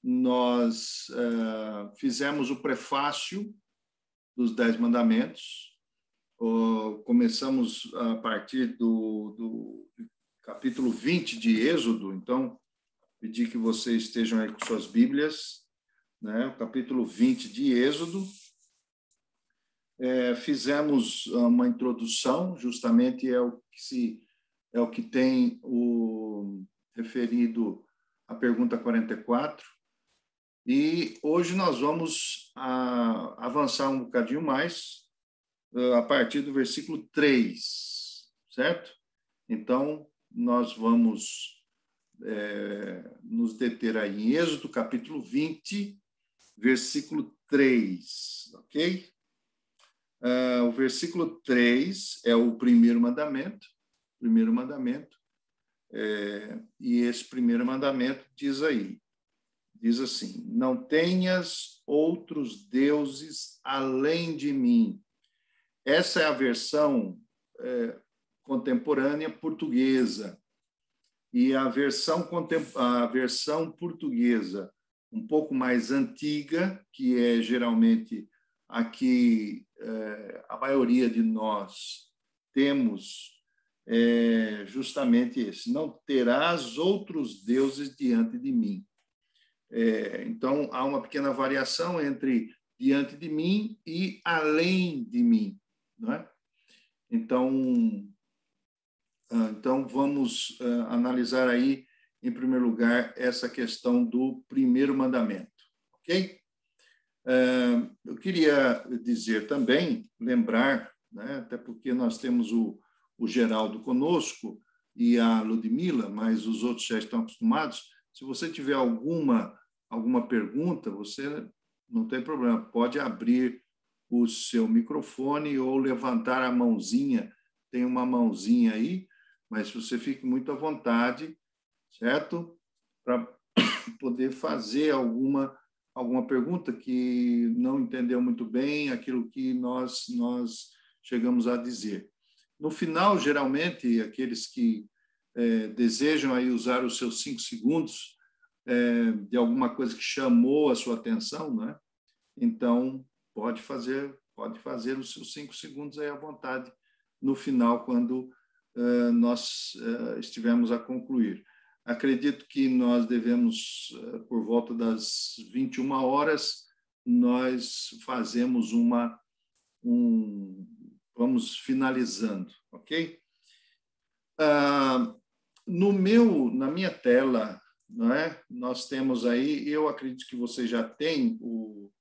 nós fizemos o prefácio dos 10 mandamentos. Começamos a partir do capítulo 20 de Êxodo, então, pedir que vocês estejam aí com suas Bíblias, né? O capítulo 20 de Êxodo. Fizemos uma introdução, justamente é o que tem referido à pergunta 44, e hoje nós vamos avançar um bocadinho mais a partir do versículo 3, certo? Então, nós vamos nos deter aí em Êxodo, capítulo 20, versículo 3, ok? O versículo 3 é o primeiro mandamento, e esse primeiro mandamento diz assim: não tenhas outros deuses além de mim. Essa é a versão contemporânea portuguesa. E a versão portuguesa um pouco mais antiga, que é geralmente aqui a maioria de nós temos, justamente esse: não terás outros deuses diante de mim. Então, há uma pequena variação entre diante de mim e além de mim, não é? Então vamos analisar aí, em primeiro lugar, essa questão do primeiro mandamento, ok? Eu queria dizer também, lembrar, né, até porque nós temos o Geraldo conosco e a Ludmila, mas os outros já estão acostumados. Se você tiver alguma pergunta, você não tem problema, pode abrir o seu microfone ou levantar a mãozinha, tem uma mãozinha aí, mas você fique muito à vontade, certo? Para poder fazer alguma pergunta que não entendeu muito bem aquilo que nós chegamos a dizer. No final, geralmente, aqueles que desejam aí usar os seus 5 segundos de alguma coisa que chamou a sua atenção, né? Então, pode fazer os seus 5 segundos aí à vontade no final, quando nós estivermos a concluir. Acredito que nós devemos, por volta das 21 horas, nós fazemos vamos finalizando, ok? Na minha tela, não é? Nós temos aí, eu acredito que você já tem o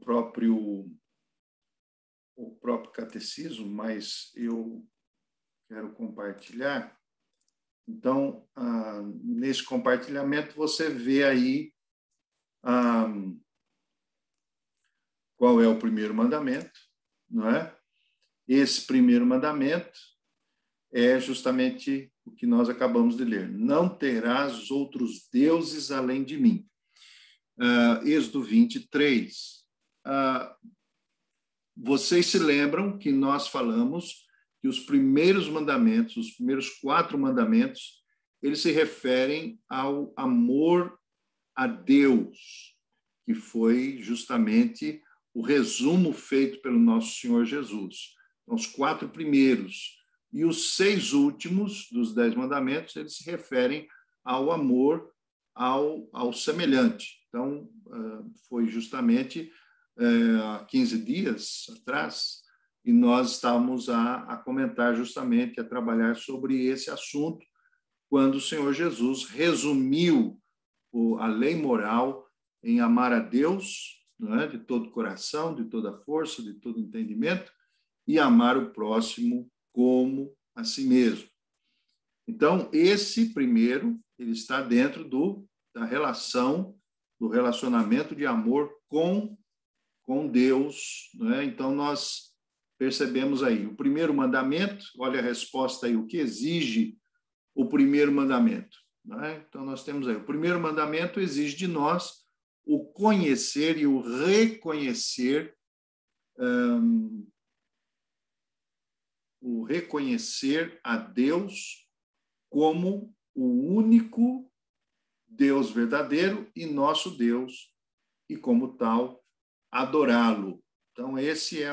próprio catecismo, mas eu quero compartilhar. Então, nesse compartilhamento, você vê aí qual é o primeiro mandamento, não é? Esse primeiro mandamento é justamente o que nós acabamos de ler: não terás outros deuses além de mim. Êxodo 23. Vocês se lembram que nós falamos que os primeiros mandamentos, os primeiros 4 mandamentos, eles se referem ao amor a Deus, que foi justamente o resumo feito pelo nosso Senhor Jesus. Então, os 4 primeiros e os 6 últimos dos 10 mandamentos, eles se referem ao amor ao semelhante. Então, foi justamente há 15 dias atrás, e nós estávamos a comentar justamente, a trabalhar sobre esse assunto, quando o Senhor Jesus resumiu a lei moral em amar a Deus, não é? De todo o coração, de toda a força, de todo o entendimento, e amar o próximo como a si mesmo. Então, esse primeiro, ele está dentro da relação, do relacionamento de amor com Deus, né? Então, nós percebemos aí o primeiro mandamento. Olha a resposta aí, o que exige o primeiro mandamento, né? Então, nós temos aí, o primeiro mandamento exige de nós o conhecer e o reconhecer, a Deus como o único Deus verdadeiro e nosso Deus, e como tal, adorá-lo. Então, esse é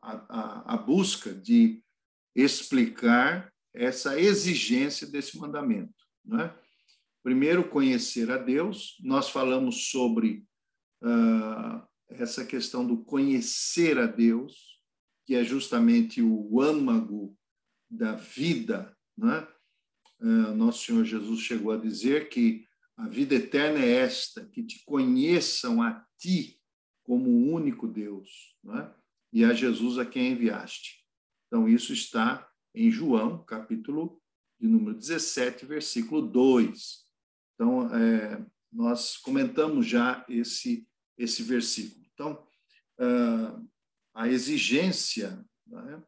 a busca de explicar essa exigência desse mandamento, não é? Primeiro, conhecer a Deus. Nós falamos sobre essa questão do conhecer a Deus, que é justamente o âmago da vida, não é? Nosso Senhor Jesus chegou a dizer que a vida eterna é esta, que te conheçam a ti como o único Deus, não é? E a Jesus a quem enviaste. Então, isso está em João, capítulo de número 17, versículo 2. Então, nós comentamos já esse versículo. Então, a exigência, né,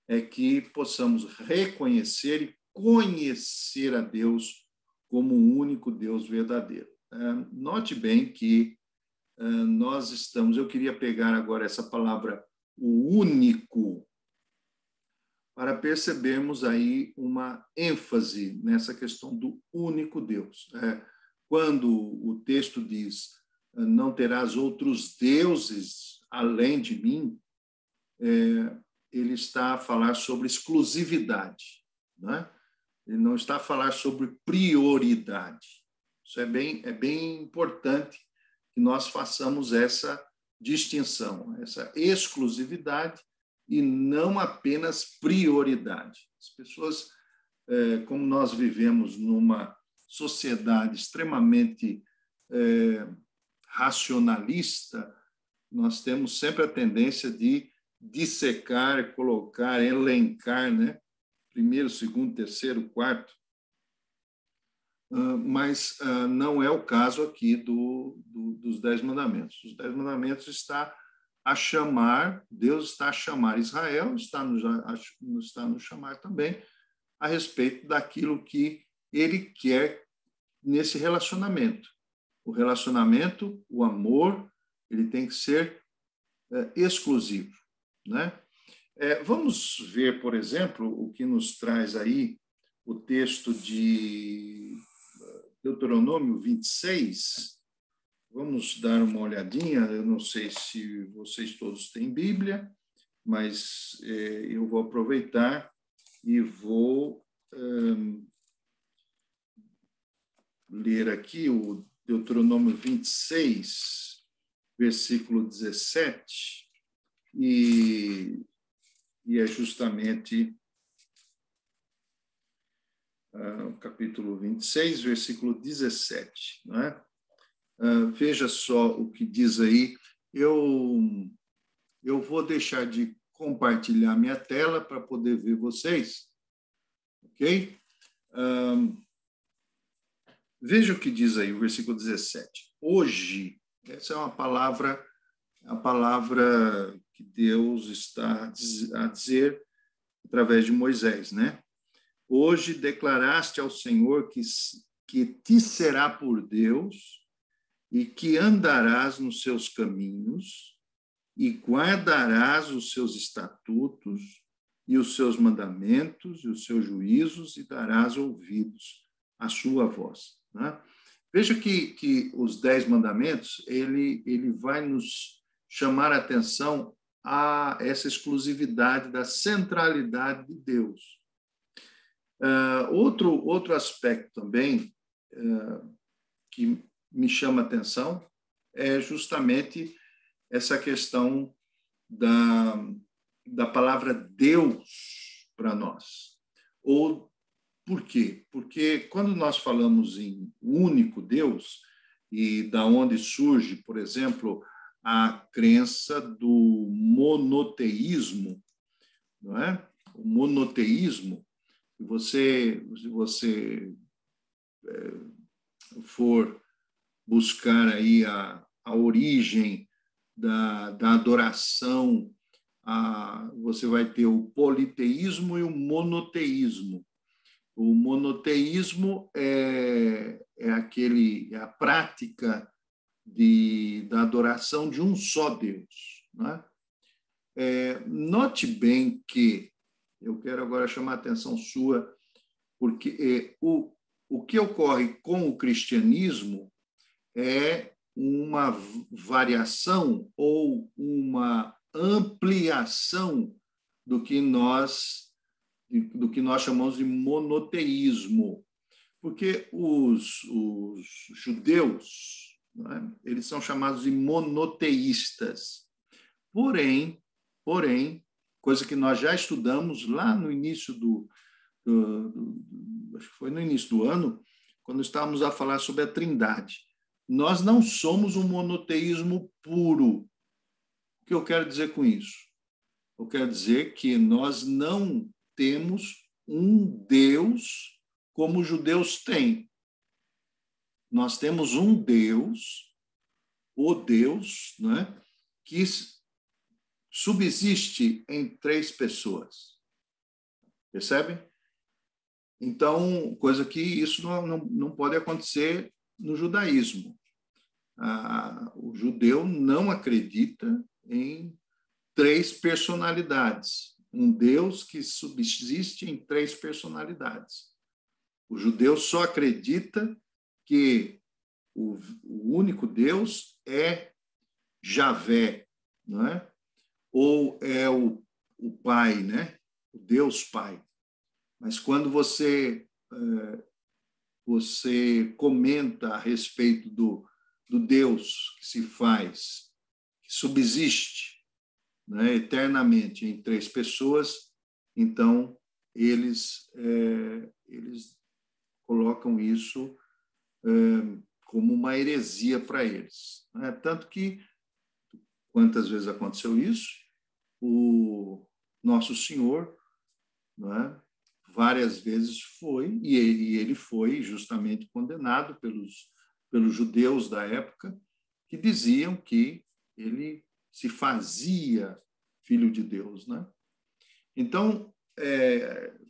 é que possamos reconhecer e conhecer a Deus como o único Deus verdadeiro. Note bem que nós estamos... Eu queria pegar agora essa palavra, o único, para percebermos aí uma ênfase nessa questão do único Deus. Quando o texto diz, não terás outros deuses além de mim, ele está a falar sobre exclusividade, né? Ele não está a falar sobre prioridade. Isso é bem importante que nós façamos essa distinção, essa exclusividade e não apenas prioridade. As pessoas, como nós vivemos numa sociedade extremamente racionalista, nós temos sempre a tendência de dissecar, colocar, elencar, né? Primeiro, segundo, terceiro, quarto. Mas não é o caso aqui dos 10 mandamentos. Os 10 mandamentos Deus está a chamar Israel, está nos chamar também a respeito daquilo que ele quer nesse relacionamento. O relacionamento, o amor, ele tem que ser exclusivo, né? Vamos ver, por exemplo, o que nos traz aí o texto de Deuteronômio 26. Vamos dar uma olhadinha. Eu não sei se vocês todos têm Bíblia, mas eu vou aproveitar e vou ler aqui o Deuteronômio 26, versículo 17, e é justamente o capítulo 26, versículo 17. Não é? Veja só o que diz aí. Eu vou deixar de compartilhar minha tela para poder ver vocês, ok? Veja o que diz aí, o versículo 17. Hoje, essa é a palavra que Deus está a dizer através de Moisés, né? Hoje declaraste ao Senhor que te será por Deus e que andarás nos seus caminhos e guardarás os seus estatutos e os seus mandamentos e os seus juízos e darás ouvidos à sua voz. Né? Veja que os 10 mandamentos, ele vai nos chamar a atenção a essa exclusividade da centralidade de Deus. Outro aspecto também que me chama a atenção é justamente essa questão da palavra Deus para nós. Ou por quê? Porque quando nós falamos em único Deus, e da onde surge, por exemplo, a crença do monoteísmo, não é? O monoteísmo, se você for buscar aí a origem da adoração, você vai ter o politeísmo e o monoteísmo. O monoteísmo é a prática da adoração de um só Deus. Né? Note bem que, eu quero agora chamar a atenção sua porque o que ocorre com o cristianismo é uma variação ou uma ampliação do que nós chamamos de monoteísmo, porque os judeus, né, eles são chamados de monoteístas. Porém, coisa que nós já estudamos lá no início acho que foi no início do ano, quando estávamos a falar sobre a Trindade. Nós não somos um monoteísmo puro. O que eu quero dizer com isso? Eu quero dizer que nós não temos um Deus como os judeus têm. Nós temos um Deus, o Deus, né, que subsiste em 3 pessoas. Percebe? Então, coisa que isso não pode acontecer no judaísmo. O judeu não acredita em 3 personalidades. Um Deus que subsiste em 3 personalidades. O judeu só acredita que o único Deus é Javé, não é? Ou é o Pai, né? O Deus Pai. Mas quando você comenta a respeito do Deus que se faz, que subsiste, né, eternamente em 3 pessoas, então eles colocam isso como uma heresia para eles. Né? Tanto que, quantas vezes aconteceu isso, o Nosso Senhor, né, várias vezes foi, e ele foi justamente condenado pelos judeus da época, que diziam que ele se fazia filho de Deus, né? Então,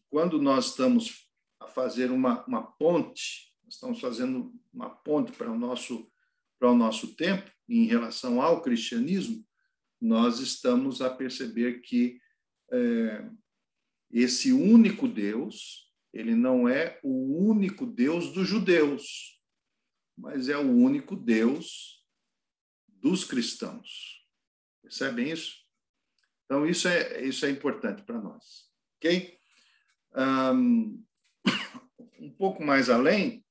quando nós estamos a fazer uma ponte, estamos fazendo uma ponte para o nosso tempo, em relação ao cristianismo, nós estamos a perceber que esse único Deus, ele não é o único Deus dos judeus, mas é o único Deus dos cristãos. Percebem isso? Então, isso é importante para nós. Ok? Um pouco mais além,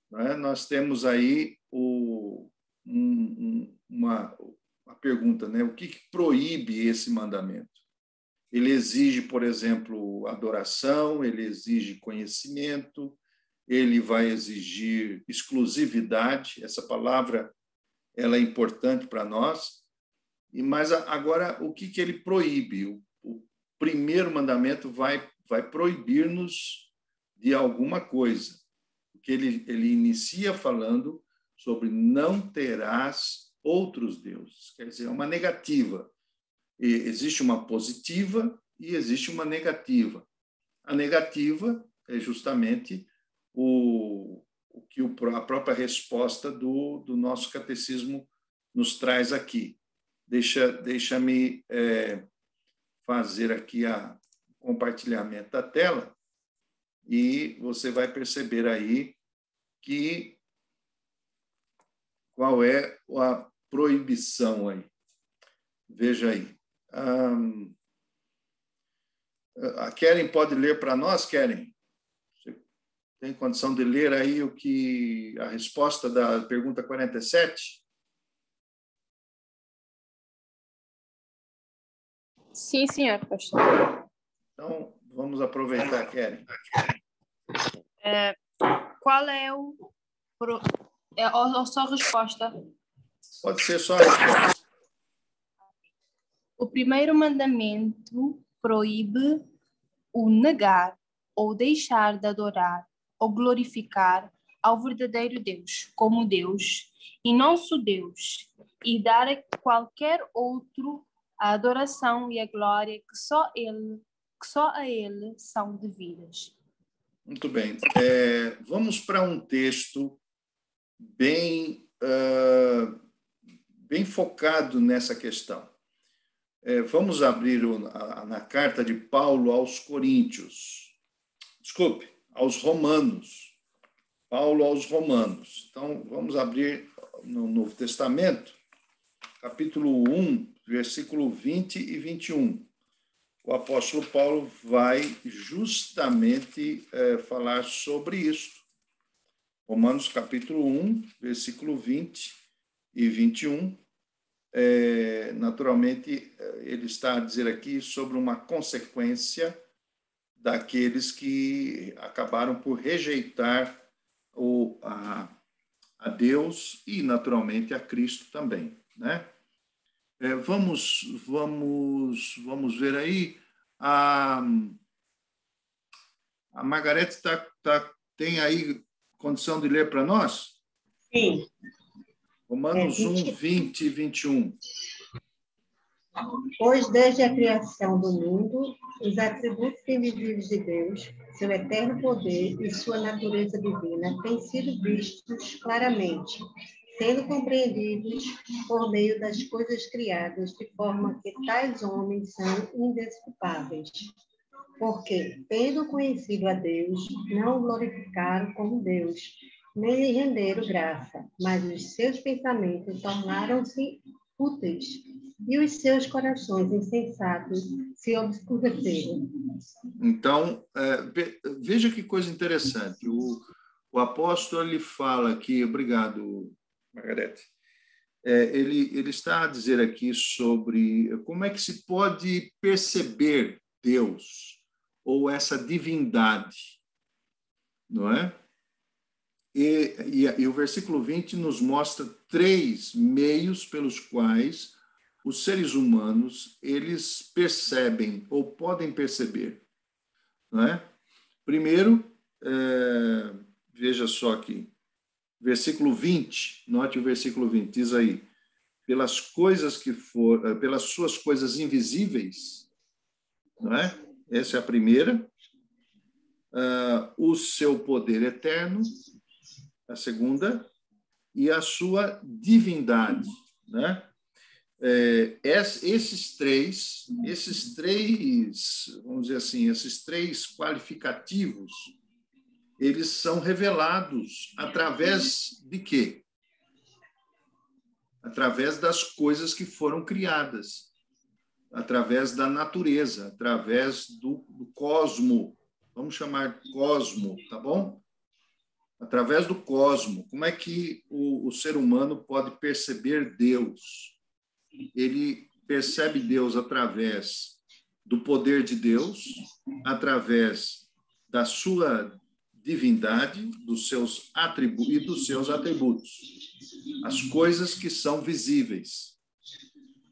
né, nós temos aí uma pergunta, né? O que proíbe esse mandamento? Ele exige, por exemplo, adoração, ele exige conhecimento, ele vai exigir exclusividade. Essa palavra ela é importante para nós. Mas agora, o que ele proíbe? O primeiro mandamento vai proibir-nos de alguma coisa, porque ele inicia falando sobre não terás outros deuses. Quer dizer, é uma negativa. Existe uma positiva e existe uma negativa. A negativa é justamente o que a própria resposta do nosso catecismo nos traz aqui. Deixa-me fazer aqui o compartilhamento da tela e você vai perceber aí qual é a proibição aí. Veja aí. A Keren pode ler para nós, Keren? Você tem condição de ler aí a resposta da pergunta 47? Sim, senhor pastor. Então, vamos aproveitar, Keren. Qual é a sua resposta? Pode ser só a resposta. O primeiro mandamento proíbe o negar ou deixar de adorar ou glorificar ao verdadeiro Deus como Deus e nosso Deus, e dar a qualquer outro a adoração e a glória que só a ele são devidas. Muito bem. Vamos para um texto bem focado nessa questão. Vamos abrir na carta de Paulo aos Coríntios. Desculpe, aos Romanos. Paulo aos Romanos. Então, vamos abrir no Novo Testamento, capítulo 1, versículo 20 e 21. O apóstolo Paulo vai justamente falar sobre isso. Romanos, capítulo 1, versículo 20 e 21. Naturalmente, ele está a dizer aqui sobre uma consequência daqueles que acabaram por rejeitar a Deus e, naturalmente, a Cristo também, né? Vamos ver aí. A Margarete tem aí condição de ler para nós? Sim. Romanos 1, 20 e 21. Pois desde a criação do mundo, os atributos invisíveis de Deus, seu eterno poder e sua natureza divina têm sido vistos claramente, sendo compreendidos por meio das coisas criadas, de forma que tais homens são indesculpáveis. Porque, tendo conhecido a Deus, não o glorificaram como Deus, nem lhe renderam graça, mas os seus pensamentos tornaram-se fúteis, e os seus corações insensatos se obscureceram. Então, veja que coisa interessante. O apóstolo ele fala aqui, obrigado, Margarete. Ele está a dizer aqui sobre como é que se pode perceber Deus ou essa divindade, não é? E o versículo 20 nos mostra 3 meios pelos quais os seres humanos eles percebem ou podem perceber, não é? Primeiro, veja só aqui, versículo 20, note o versículo 20, diz aí, pelas suas coisas invisíveis, não é? Essa é a primeira. O seu poder eterno, a segunda, e a sua divindade, né? Esses três, vamos dizer assim, esses 3 qualificativos, eles são revelados através de quê? Através das coisas que foram criadas, através da natureza, através do cosmo, vamos chamar cosmo, tá bom? Através do cosmo. Como é que o ser humano pode perceber Deus? Ele percebe Deus através do poder de Deus, através da sua divindade, dos seus atributos, as coisas que são visíveis.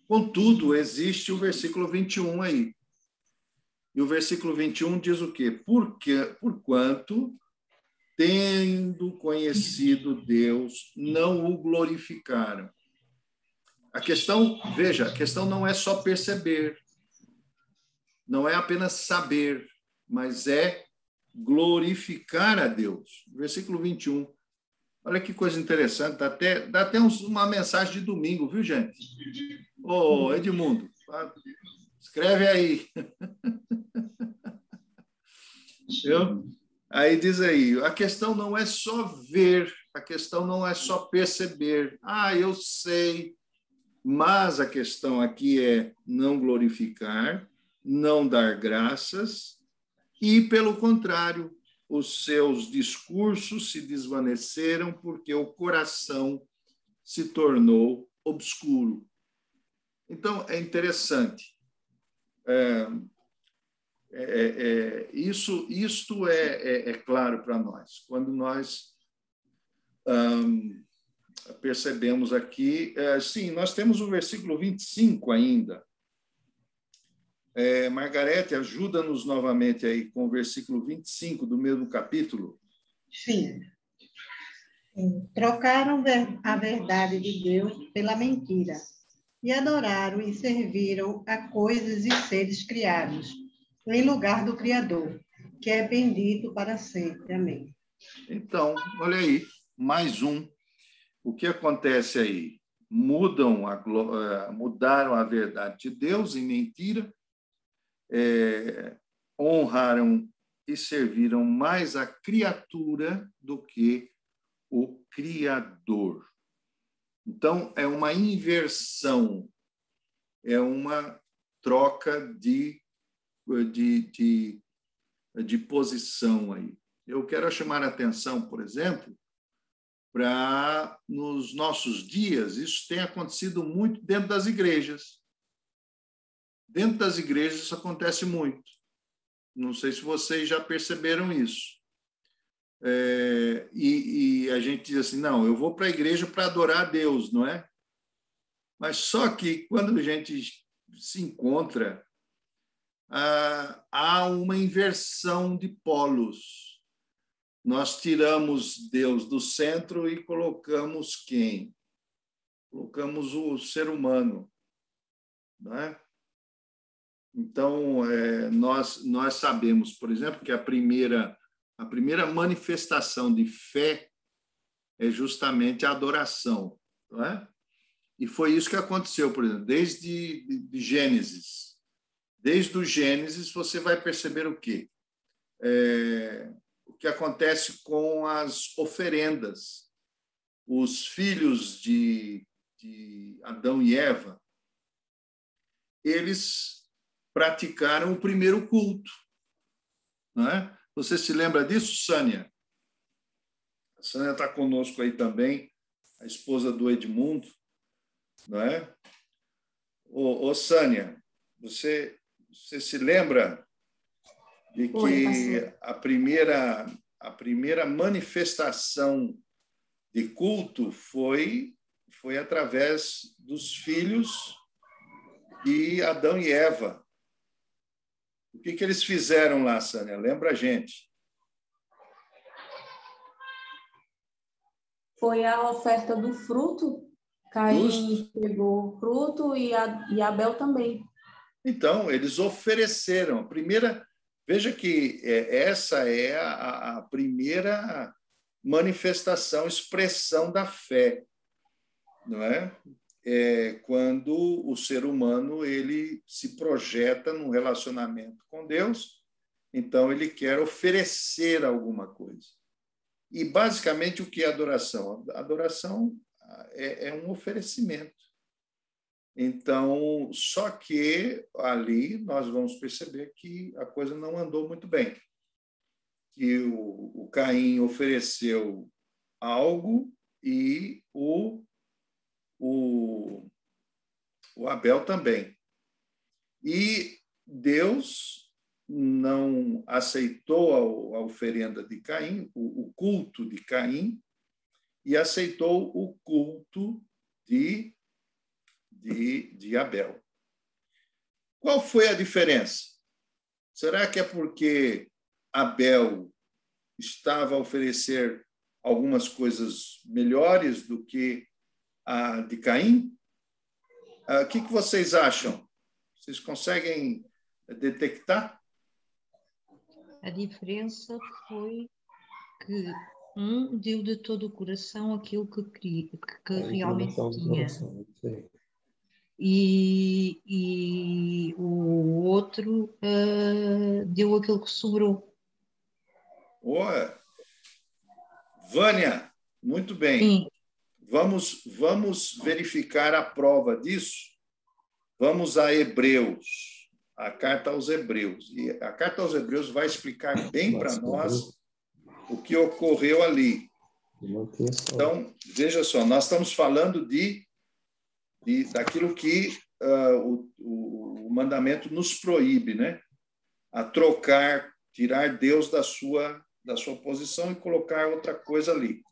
Contudo, existe o versículo 21 aí. E o versículo 21 diz o quê? Porquanto, tendo conhecido Deus, não o glorificaram. A questão não é só perceber, não é apenas saber, mas é glorificar a Deus. Versículo 21. Olha que coisa interessante, dá até uma mensagem de domingo, viu, gente? Ô, Edmundo, escreve aí. Viu? Aí diz aí, a questão não é só ver, a questão não é só perceber. Eu sei, mas a questão aqui é não glorificar, não dar graças e, pelo contrário, os seus discursos se desvaneceram porque o coração se tornou obscuro. Então, é interessante. Isto é claro para nós. Quando nós percebemos aqui, sim, nós temos o versículo 25 ainda. Margarete, ajuda-nos novamente aí com o versículo 25 do mesmo capítulo. Sim. Trocaram a verdade de Deus pela mentira e adoraram e serviram a coisas e seres criados, em lugar do Criador, que é bendito para sempre. Amém. Então, olha aí, mais um. O que acontece aí? Mudaram a verdade de Deus em mentira, honraram que serviram mais a criatura do que o Criador. Então, é uma inversão, é uma troca de posição aí. Eu quero chamar a atenção, por exemplo, para nos nossos dias, isso tem acontecido muito dentro das igrejas. Dentro das igrejas isso acontece muito. Não sei se vocês já perceberam isso. E a gente diz assim, não, eu vou para a igreja para adorar a Deus, não é? Mas só que quando a gente se encontra, há uma inversão de polos. Nós tiramos Deus do centro e colocamos quem? Colocamos o ser humano, não é? Então, nós sabemos, por exemplo, que a primeira manifestação de fé é justamente a adoração, não é? E foi isso que aconteceu, por exemplo, desde Gênesis. Desde o Gênesis, você vai perceber o quê? O que acontece com as oferendas. Os filhos de Adão e Eva, eles praticaram o primeiro culto. Não é? Você se lembra disso, Sânia? A Sânia está conosco aí também, a esposa do Edmundo. Não é? Ô Sânia, você se lembra de que a primeira manifestação de culto foi através dos filhos de Adão e Eva? O que eles fizeram lá, Sânia? Lembra a gente? Foi a oferta do fruto. Caim pegou o fruto e Abel também. Então, eles ofereceram. A primeira, veja que essa é a primeira manifestação, expressão da fé, não é? Quando o ser humano ele se projeta num relacionamento com Deus, então ele quer oferecer alguma coisa. E basicamente o que é adoração? A adoração é um oferecimento. Então, só que ali nós vamos perceber que a coisa não andou muito bem. Que o Caim ofereceu algo e o Abel também. E Deus não aceitou a oferenda de Caim, o culto de Caim, e aceitou o culto de Abel. Qual foi a diferença? Será que é porque Abel estava a oferecer algumas coisas melhores do que a de Caim? O que vocês acham? Vocês conseguem detectar? A diferença foi que um deu de todo o coração aquilo que queria, que realmente tinha. E o outro deu aquilo que sobrou. Vânia, muito bem. Sim. Vamos verificar a prova disso. Vamos a Hebreus, a carta aos Hebreus. E a carta aos Hebreus vai explicar bem para nós o que ocorreu ali. Então, veja só, nós estamos falando daquilo que o mandamento nos proíbe, né? A trocar, tirar Deus da sua posição e colocar outra coisa ali.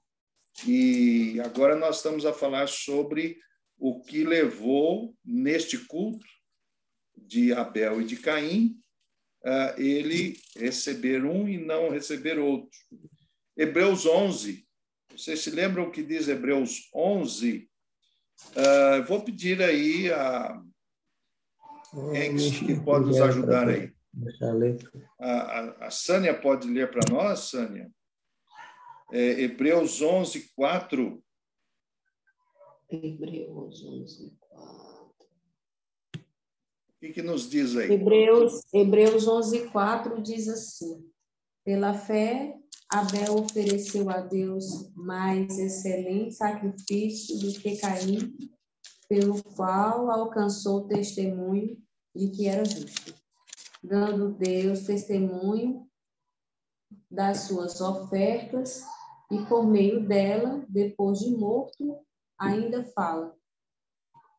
E agora nós estamos a falar sobre o que levou neste culto de Abel e de Caim ele receber um e não receber outro. Hebreus 11, vocês se lembram o que diz Hebreus 11? Vou pedir aí quem que pode nos ajudar aí? A Sânia pode ler para nós, Sânia? Hebreus 11, 4. Hebreus 11, 4. O que nos diz aí? Hebreus 11, 4 diz assim: Pela fé, Abel ofereceu a Deus mais excelente sacrifício do que Caim, pelo qual alcançou o testemunho de que era justo, dando Deus testemunho das suas ofertas, e por meio dela, depois de morto, ainda fala.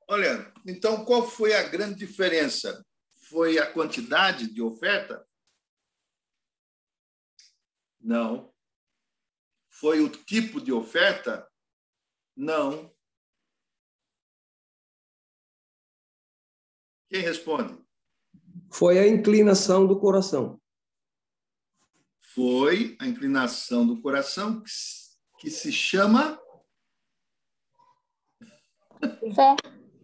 Olha, então qual foi a grande diferença? Foi a quantidade de oferta? Não. Foi o tipo de oferta? Não. Quem responde? Foi a inclinação do coração. Foi a inclinação do coração que se chama Fé.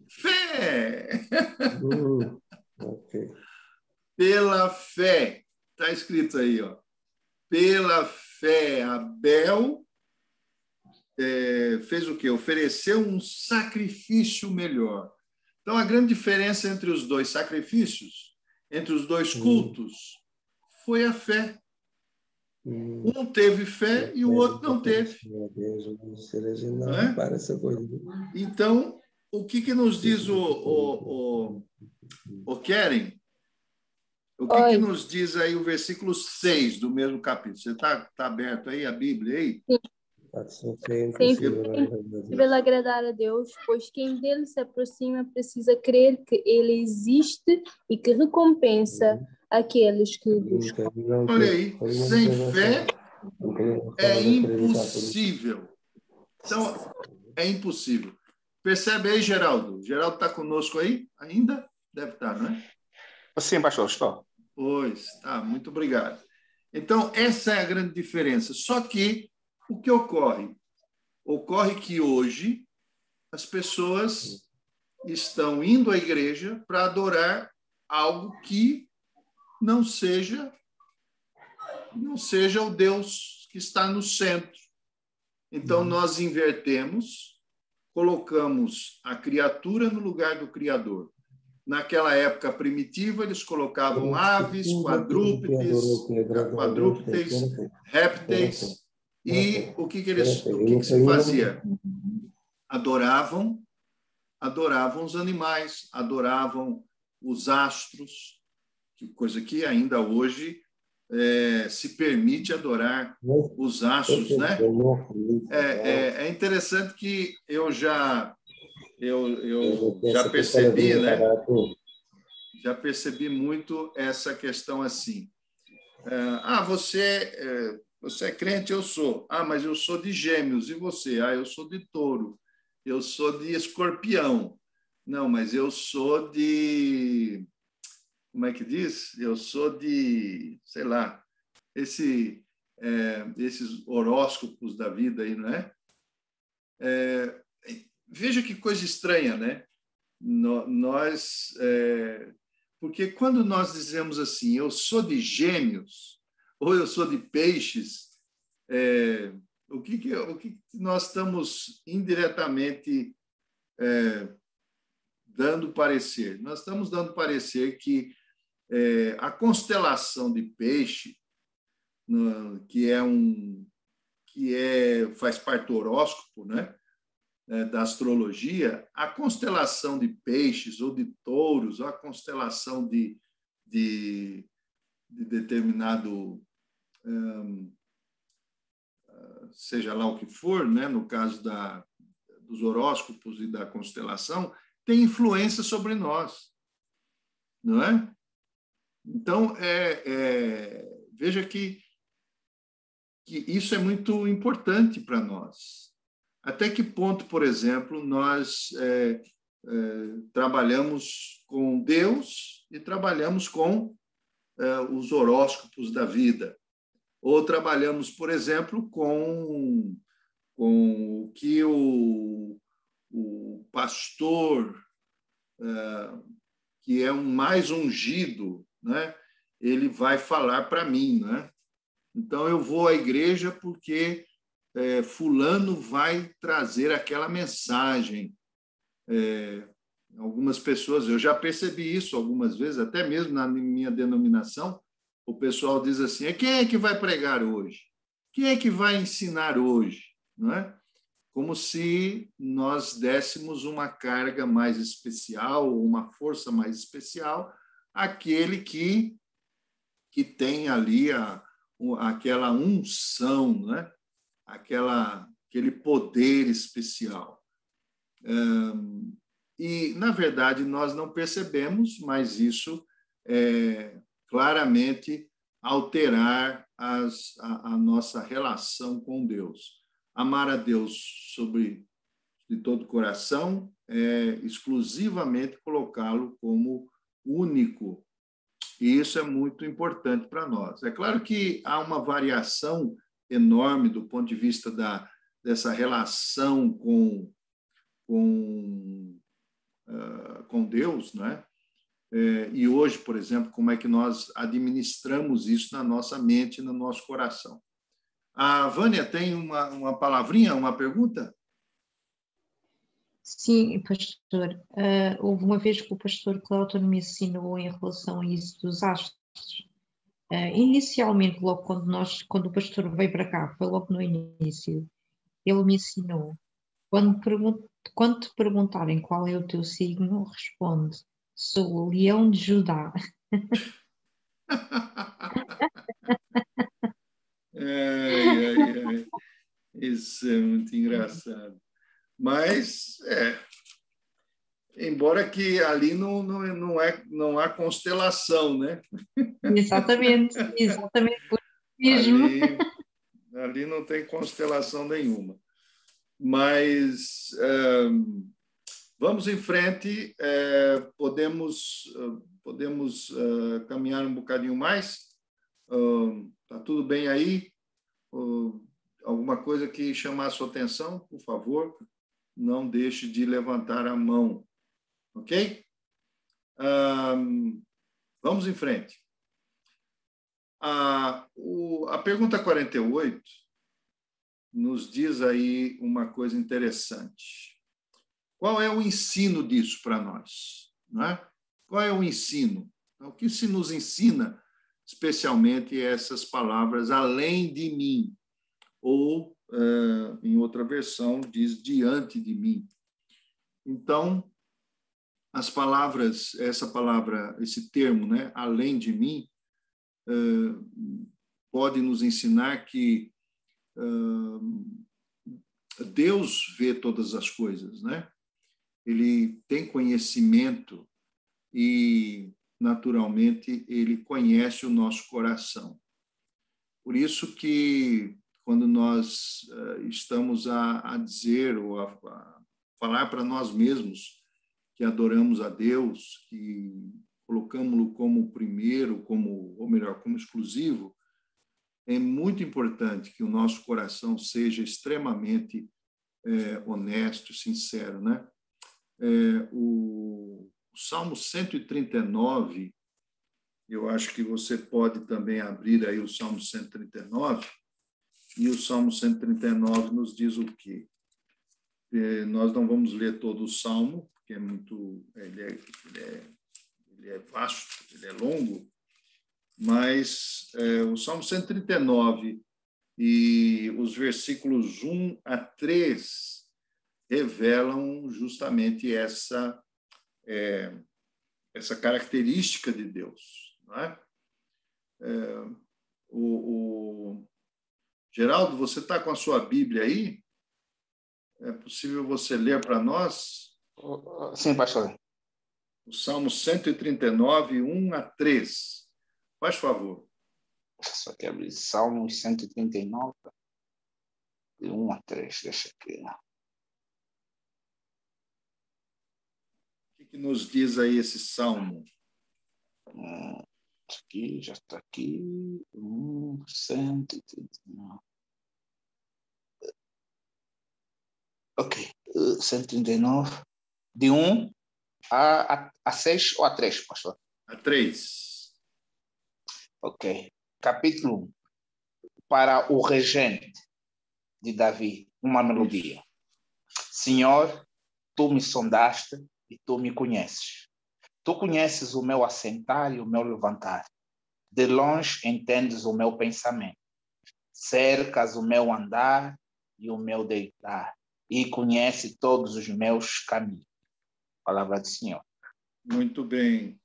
fé. Ok. Pela fé. Está escrito aí, ó. Pela fé, Abel fez o quê? Ofereceu um sacrifício melhor. Então, a grande diferença entre os dois sacrifícios, entre os dois cultos, foi a fé. Um teve fé e o outro não teve. Não é? Então, o que nos diz o Keren? O que nos diz aí o versículo 6 do mesmo capítulo? Você está aberto aí, a Bíblia aí? Sim. Possível agradar a Deus, pois quem dele se aproxima precisa crer que ele existe e que recompensa aqueles que o buscam. Olha aí, sem fé é impossível. Então, é impossível. Percebe aí, Geraldo? Geraldo está conosco aí? Ainda? Deve estar, não é? Sim, pastor, estou. Pois, tá, muito obrigado. Então, essa é a grande diferença. Só que o que ocorre? Ocorre que hoje as pessoas estão indo à igreja para adorar algo que não seja o Deus que está no centro. Então, nós invertemos, colocamos a criatura no lugar do Criador. Naquela época primitiva, eles colocavam aves, quadrúpedes, répteis, e o que se fazia? Adoravam os animais, adoravam os astros, coisa que ainda hoje se permite adorar os astros, né? É interessante que eu já percebi, né? Já percebi muito essa questão assim. Você é crente? Eu sou. Mas eu sou de Gêmeos. E você? Eu sou de Touro. Eu sou de Escorpião. Não, mas eu sou de... Como é que diz? Eu sou de, sei lá, esses horóscopos da vida aí, não é? Veja que coisa estranha, né? Porque quando nós dizemos assim, eu sou de Gêmeos, ou eu sou de Peixes, o que nós estamos indiretamente dando parecer? Nós estamos dando parecer que a constelação de Peixe, faz parte do horóscopo, né? Da astrologia, a constelação de Peixes ou de Touros, ou a constelação de determinado, seja lá o que for, né? No caso dos horóscopos e da constelação, tem influência sobre nós, não é? Então, veja que isso é muito importante para nós. Até que ponto, por exemplo, nós trabalhamos com Deus e trabalhamos com os horóscopos da vida? Ou trabalhamos, por exemplo, com o que o pastor, que é mais ungido, né? Ele vai falar para mim, né? Então, eu vou à igreja porque fulano vai trazer aquela mensagem. Algumas pessoas, eu já percebi isso algumas vezes, até mesmo na minha denominação, o pessoal diz assim, quem é que vai pregar hoje? Quem é que vai ensinar hoje? Não é? Como se nós dessemos uma carga mais especial, uma força mais especial àquele que tem ali aquela unção, né? Aquele poder especial. E, na verdade, nós não percebemos, mas isso claramente alterar a nossa relação com Deus. Amar a Deus de todo o coração é exclusivamente colocá-lo como único. E isso é muito importante para nós. É claro que há uma variação enorme do ponto de vista dessa relação com Deus, né? E hoje, por exemplo, como é que nós administramos isso na nossa mente, no nosso coração. A Vânia tem uma palavrinha, uma pergunta? Sim, pastor. Houve uma vez que o pastor Cláudio me ensinou em relação a isso dos astros. Inicialmente, logo quando o pastor veio para cá, foi logo no início, ele me ensinou, quando te perguntarem qual é o teu signo, responde, sou o leão de Judá. Isso é muito engraçado. Mas, embora que ali não há constelação, né? Exatamente por isso mesmo. Ali não tem constelação nenhuma. Mas vamos em frente, podemos caminhar um bocadinho mais? Tá tudo bem aí? Alguma coisa que chamar a sua atenção, por favor, não deixe de levantar a mão, ok? Vamos em frente. A pergunta 48 nos diz aí uma coisa interessante. Qual é o ensino disso para nós? Não é? Qual é o ensino? O que se nos ensina, especialmente essas palavras, além de mim? Ou, em outra versão, diz diante de mim. Então, as palavras, esse termo, né, além de mim, pode nos ensinar que Deus vê todas as coisas, né? Ele tem conhecimento e, naturalmente, ele conhece o nosso coração. Por isso que, quando nós estamos a dizer ou a falar para nós mesmos que adoramos a Deus, que colocamos-lo como primeiro, ou melhor, como exclusivo, é muito importante que o nosso coração seja extremamente honesto, sincero, né? O Salmo 139, eu acho que você pode também abrir aí o Salmo 139, e o Salmo 139 nos diz o quê? Nós não vamos ler todo o Salmo, porque ele é vasto, ele é longo, mas o Salmo 139 e os versículos 1 a 3 revelam justamente essa característica de Deus. Não é? Geraldo, você está com a sua Bíblia aí? É possível você ler para nós? Sim, pastor. O Salmo 139, 1 a 3. Faz favor. Só que abrir Salmo 139, de 1 a 3. Deixa aqui. O que nos diz aí esse Salmo? Aqui, já está aqui. 139. Ok. 139. De 1 a 6 ou a 3, pastor? A 3. Ok. Capítulo 1. Para o regente de Davi, uma melodia. Senhor, tu me sondaste e tu me conheces. Tu conheces o meu assentar e o meu levantar. De longe entendes o meu pensamento, cercas o meu andar e o meu deitar, e conhece todos os meus caminhos. Palavra do Senhor. Muito bem.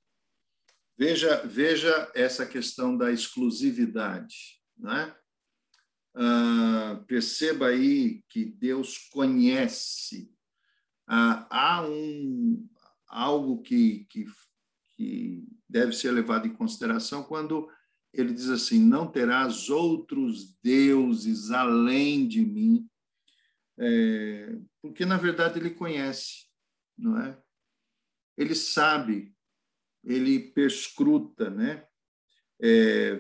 Veja essa questão da exclusividade, né? Perceba aí que Deus conhece. Há algo que deve ser levado em consideração quando ele diz assim: não terás outros deuses além de mim, porque, na verdade, ele conhece, não é? Ele sabe, ele perscruta, né?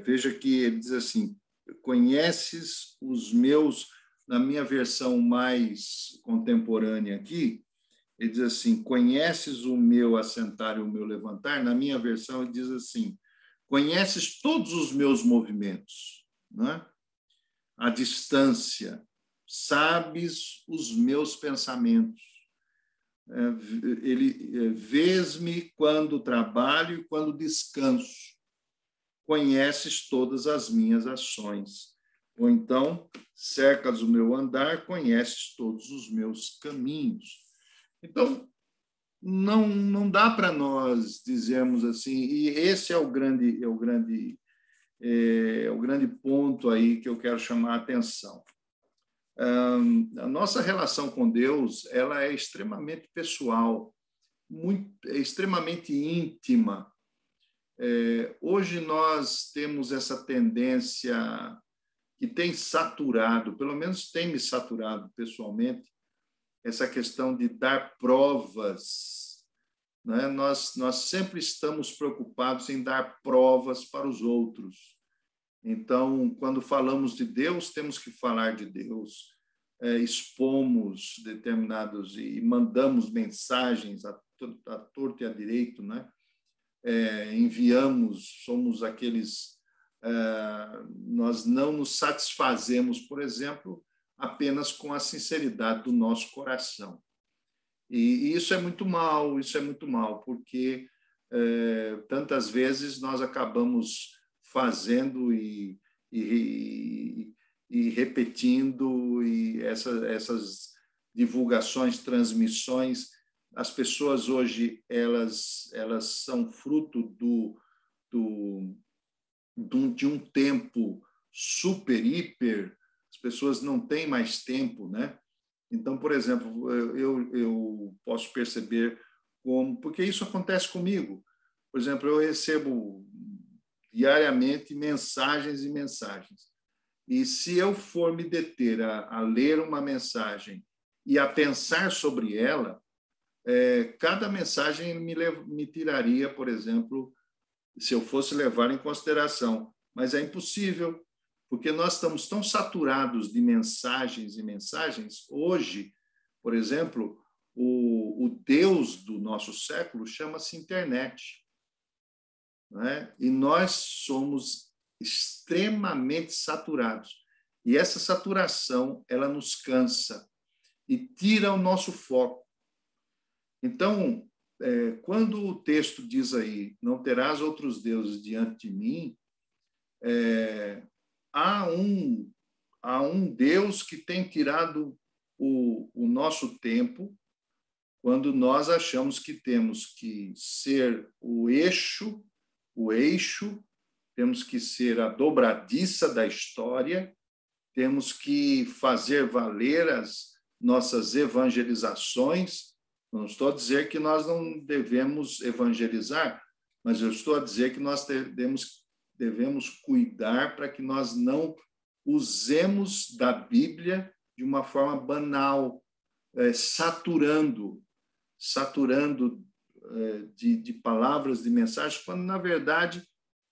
Veja que ele diz assim: conheces os meus, na minha versão mais contemporânea aqui, ele diz assim: conheces o meu assentar e o meu levantar. Na minha versão, ele diz assim: conheces todos os meus movimentos, né? A distância, sabes os meus pensamentos. Ele vês-me quando trabalho e quando descanso. Conheces todas as minhas ações. Ou então, cercas o meu andar, conheces todos os meus caminhos. Então, não dá para nós dizermos assim, e esse é o grande ponto aí que eu quero chamar a atenção. A nossa relação com Deus, ela é extremamente pessoal, extremamente íntima. Hoje nós temos essa tendência que tem saturado, pelo menos tem me saturado pessoalmente, essa questão de dar provas, né? Nós sempre estamos preocupados em dar provas para os outros. Então, quando falamos de Deus, temos que falar de Deus, expomos determinados e mandamos mensagens a torto e a direito, né? Enviamos, somos aqueles... nós não nos satisfazemos, por exemplo, apenas com a sinceridade do nosso coração. E isso é muito mal, porque tantas vezes nós acabamos fazendo e repetindo, e essas divulgações, transmissões, as pessoas hoje elas são fruto de um tempo super, hiper, as pessoas não têm mais tempo, né? Então, por exemplo, eu posso perceber porque isso acontece comigo. Por exemplo, eu recebo diariamente mensagens e mensagens. E se eu for me deter a ler uma mensagem e a pensar sobre ela, cada mensagem me tiraria, por exemplo, se eu fosse levar em consideração. Mas é impossível, porque nós estamos tão saturados de mensagens e mensagens. Hoje, por exemplo, o Deus do nosso século chama-se internet, né? E nós somos extremamente saturados. E essa saturação, ela nos cansa e tira o nosso foco. Então, quando o texto diz aí, não terás outros deuses diante de mim, há um Deus que tem tirado o nosso tempo, quando nós achamos que temos que ser o eixo, temos que ser a dobradiça da história, temos que fazer valer as nossas evangelizações. Não estou a dizer que nós não devemos evangelizar, mas eu estou a dizer que nós devemos cuidar para que nós não usemos da Bíblia de uma forma banal, saturando de palavras, de mensagens, quando, na verdade,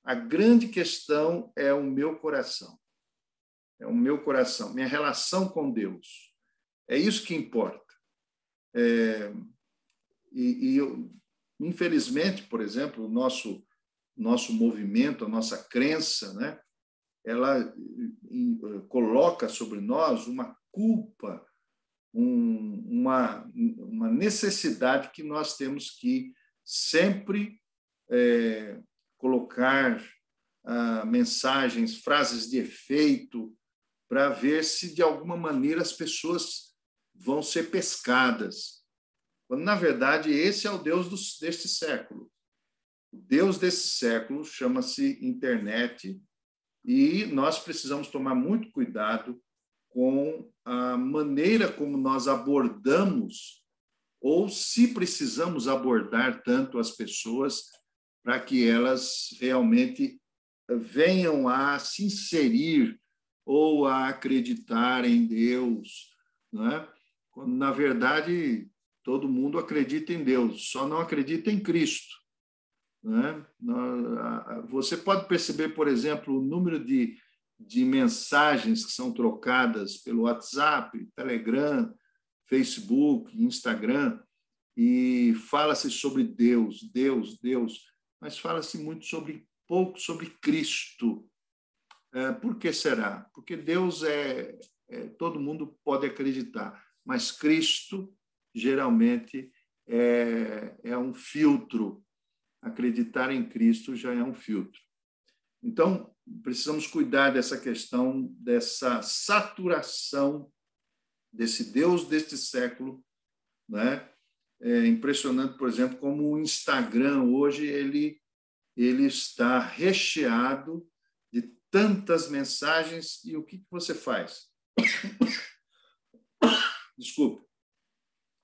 a grande questão é o meu coração. É o meu coração, minha relação com Deus. É isso que importa. Infelizmente, por exemplo, o nosso movimento, a nossa crença, né, ela coloca sobre nós uma culpa, uma necessidade que nós temos que sempre colocar mensagens, frases de efeito, para ver se, de alguma maneira, as pessoas vão ser pescadas. Quando, na verdade, esse é o Deus deste século. O Deus desse século chama-se internet, e nós precisamos tomar muito cuidado com a maneira como nós abordamos, ou se precisamos abordar tanto as pessoas para que elas realmente venham a se inserir ou a acreditar em Deus, não é? Quando, na verdade, todo mundo acredita em Deus, só não acredita em Cristo. Né? Você pode perceber, por exemplo, o número de mensagens que são trocadas pelo WhatsApp, Telegram, Facebook, Instagram, e fala-se sobre Deus, Deus, Deus, mas fala-se muito pouco sobre Cristo. Por que será? Porque Deus todo mundo pode acreditar, mas Cristo geralmente é um filtro. Acreditar em Cristo já é um filtro. Então, precisamos cuidar dessa questão, dessa saturação desse Deus deste século, né? É impressionante, por exemplo, como o Instagram hoje ele está recheado de tantas mensagens, e o que você faz? Desculpa.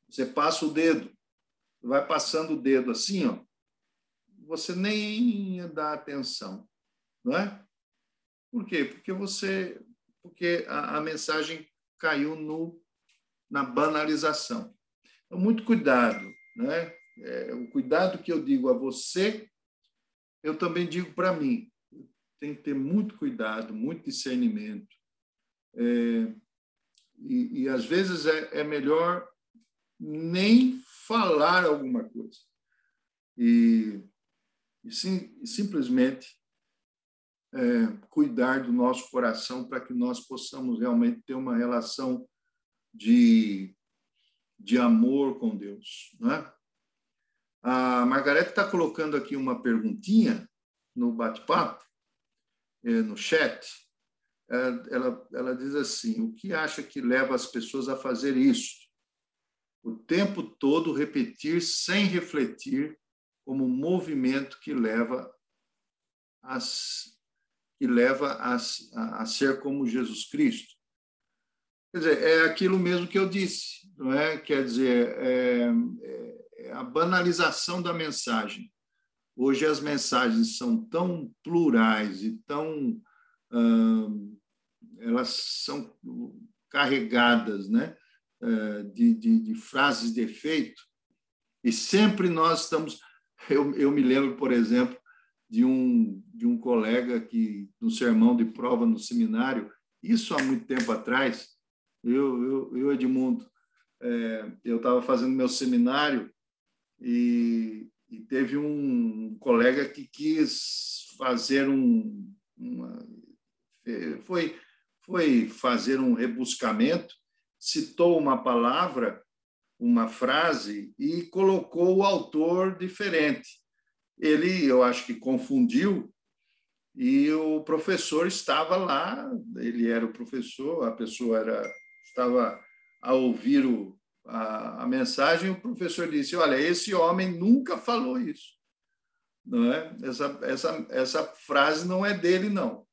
Você passa o dedo, vai passando o dedo assim, ó, você nem dá atenção, não é? Por quê? Porque a mensagem caiu na banalização. Então, muito cuidado, né? O cuidado que eu digo a você, eu também digo para mim. Tem que ter muito cuidado, muito discernimento. E às vezes é melhor nem falar alguma coisa. E simplesmente cuidar do nosso coração para que nós possamos realmente ter uma relação de amor com Deus, não é? A Margarete está colocando aqui uma perguntinha no bate-papo, no chat. Ela diz assim: o que acha que leva as pessoas a fazer isso? O tempo todo repetir sem refletir, como um movimento que leva a ser como Jesus Cristo. Quer dizer, é aquilo mesmo que eu disse, não é? Quer dizer, é a banalização da mensagem. Hoje as mensagens são tão plurais e tão... elas são carregadas, né? De frases de efeito, e sempre nós estamos... Eu me lembro, por exemplo, de um colega que, no sermão de prova no seminário, isso há muito tempo atrás, eu Edmundo, eu estava fazendo meu seminário e teve um colega que quis fazer foi fazer um rebuscamento, citou uma palavra, uma frase, e colocou o autor diferente. Ele, eu acho que confundiu, e o professor estava lá, ele era o professor, a pessoa estava a ouvir a mensagem, e o professor disse: olha, esse homem nunca falou isso. Não é? Essa frase não é dele, não.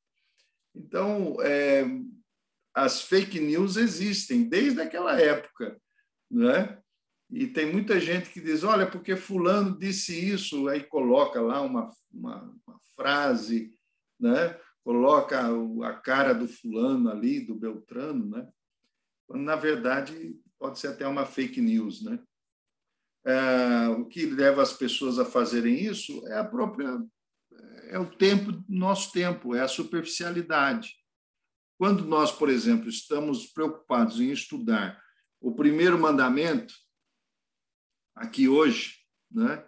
Então, as fake news existem desde aquela época, não é? E tem muita gente que diz: olha, porque fulano disse isso, aí coloca lá uma frase, né? Coloca a cara do fulano ali, do Beltrano, né? Quando, na verdade, pode ser até uma fake news, né? O que leva as pessoas a fazerem isso é o tempo, nosso tempo, é a superficialidade. Quando nós, por exemplo, estamos preocupados em estudar o primeiro mandamento, aqui hoje, né?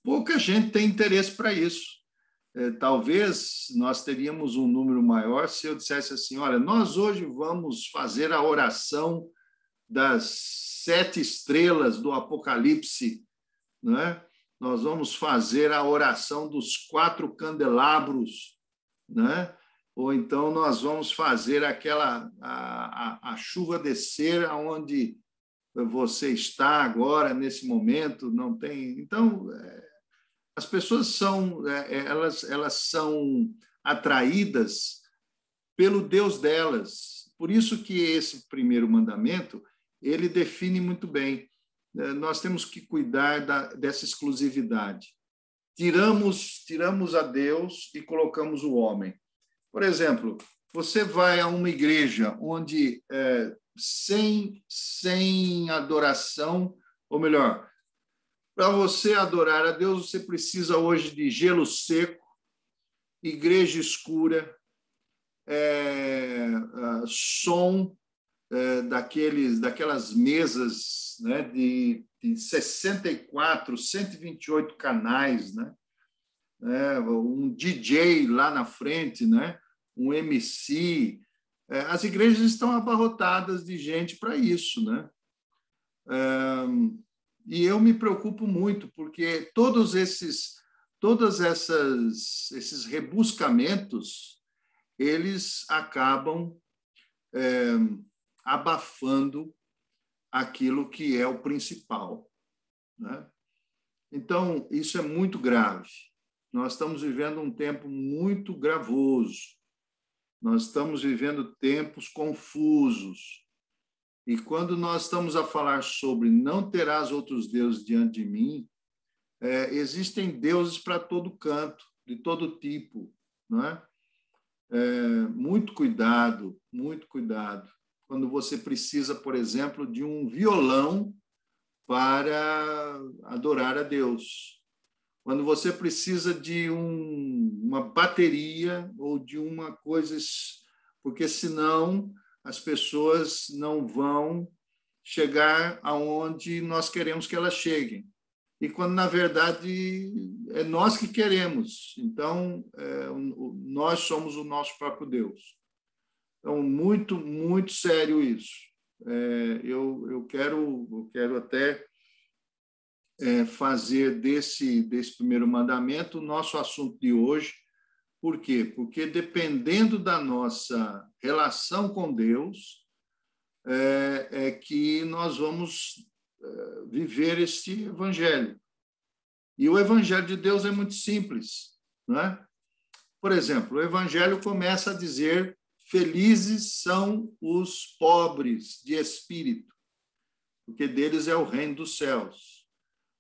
Pouca gente tem interesse para isso. Talvez nós teríamos um número maior se eu dissesse assim: olha, nós hoje vamos fazer a oração das 7 estrelas do Apocalipse, né? nós vamos fazer a oração dos 4 candelabros, né? Ou então nós vamos fazer a chuva descer aonde você está agora, nesse momento, não tem... Então, as pessoas elas são atraídas pelo Deus delas. Por isso que esse primeiro mandamento, ele define muito bem. Nós temos que cuidar dessa exclusividade. Tiramos a Deus e colocamos o homem. Por exemplo, você vai a uma igreja onde sem adoração, ou melhor, para você adorar a Deus, você precisa hoje de gelo seco, igreja escura, som daquelas mesas, né, de 64, 128 canais, né? Um DJ lá na frente, né? Um MC. As igrejas estão abarrotadas de gente para isso, né? E eu me preocupo muito, porque todos esses rebuscamentos, eles acabam abafando aquilo que é o principal, né? Então, isso é muito grave. Nós estamos vivendo um tempo muito gravoso. Nós estamos vivendo tempos confusos. E quando nós estamos a falar sobre não terás outros deuses diante de mim, existem deuses para todo canto, de todo tipo, não é? Muito cuidado, muito cuidado. Quando você precisa, por exemplo, de um violão para adorar a Deus. Quando você precisa de uma bateria ou de uma coisa, porque senão as pessoas não vão chegar aonde nós queremos que elas cheguem. E quando, na verdade, é nós que queremos. Então, nós somos o nosso próprio Deus. Então, muito, muito sério isso. Eu quero até fazer desse primeiro mandamento o nosso assunto de hoje. Por quê? Porque, dependendo da nossa relação com Deus, que nós vamos viver este evangelho. E o evangelho de Deus é muito simples, não é? Por exemplo, o evangelho começa a dizer: felizes são os pobres de espírito, porque deles é o reino dos céus.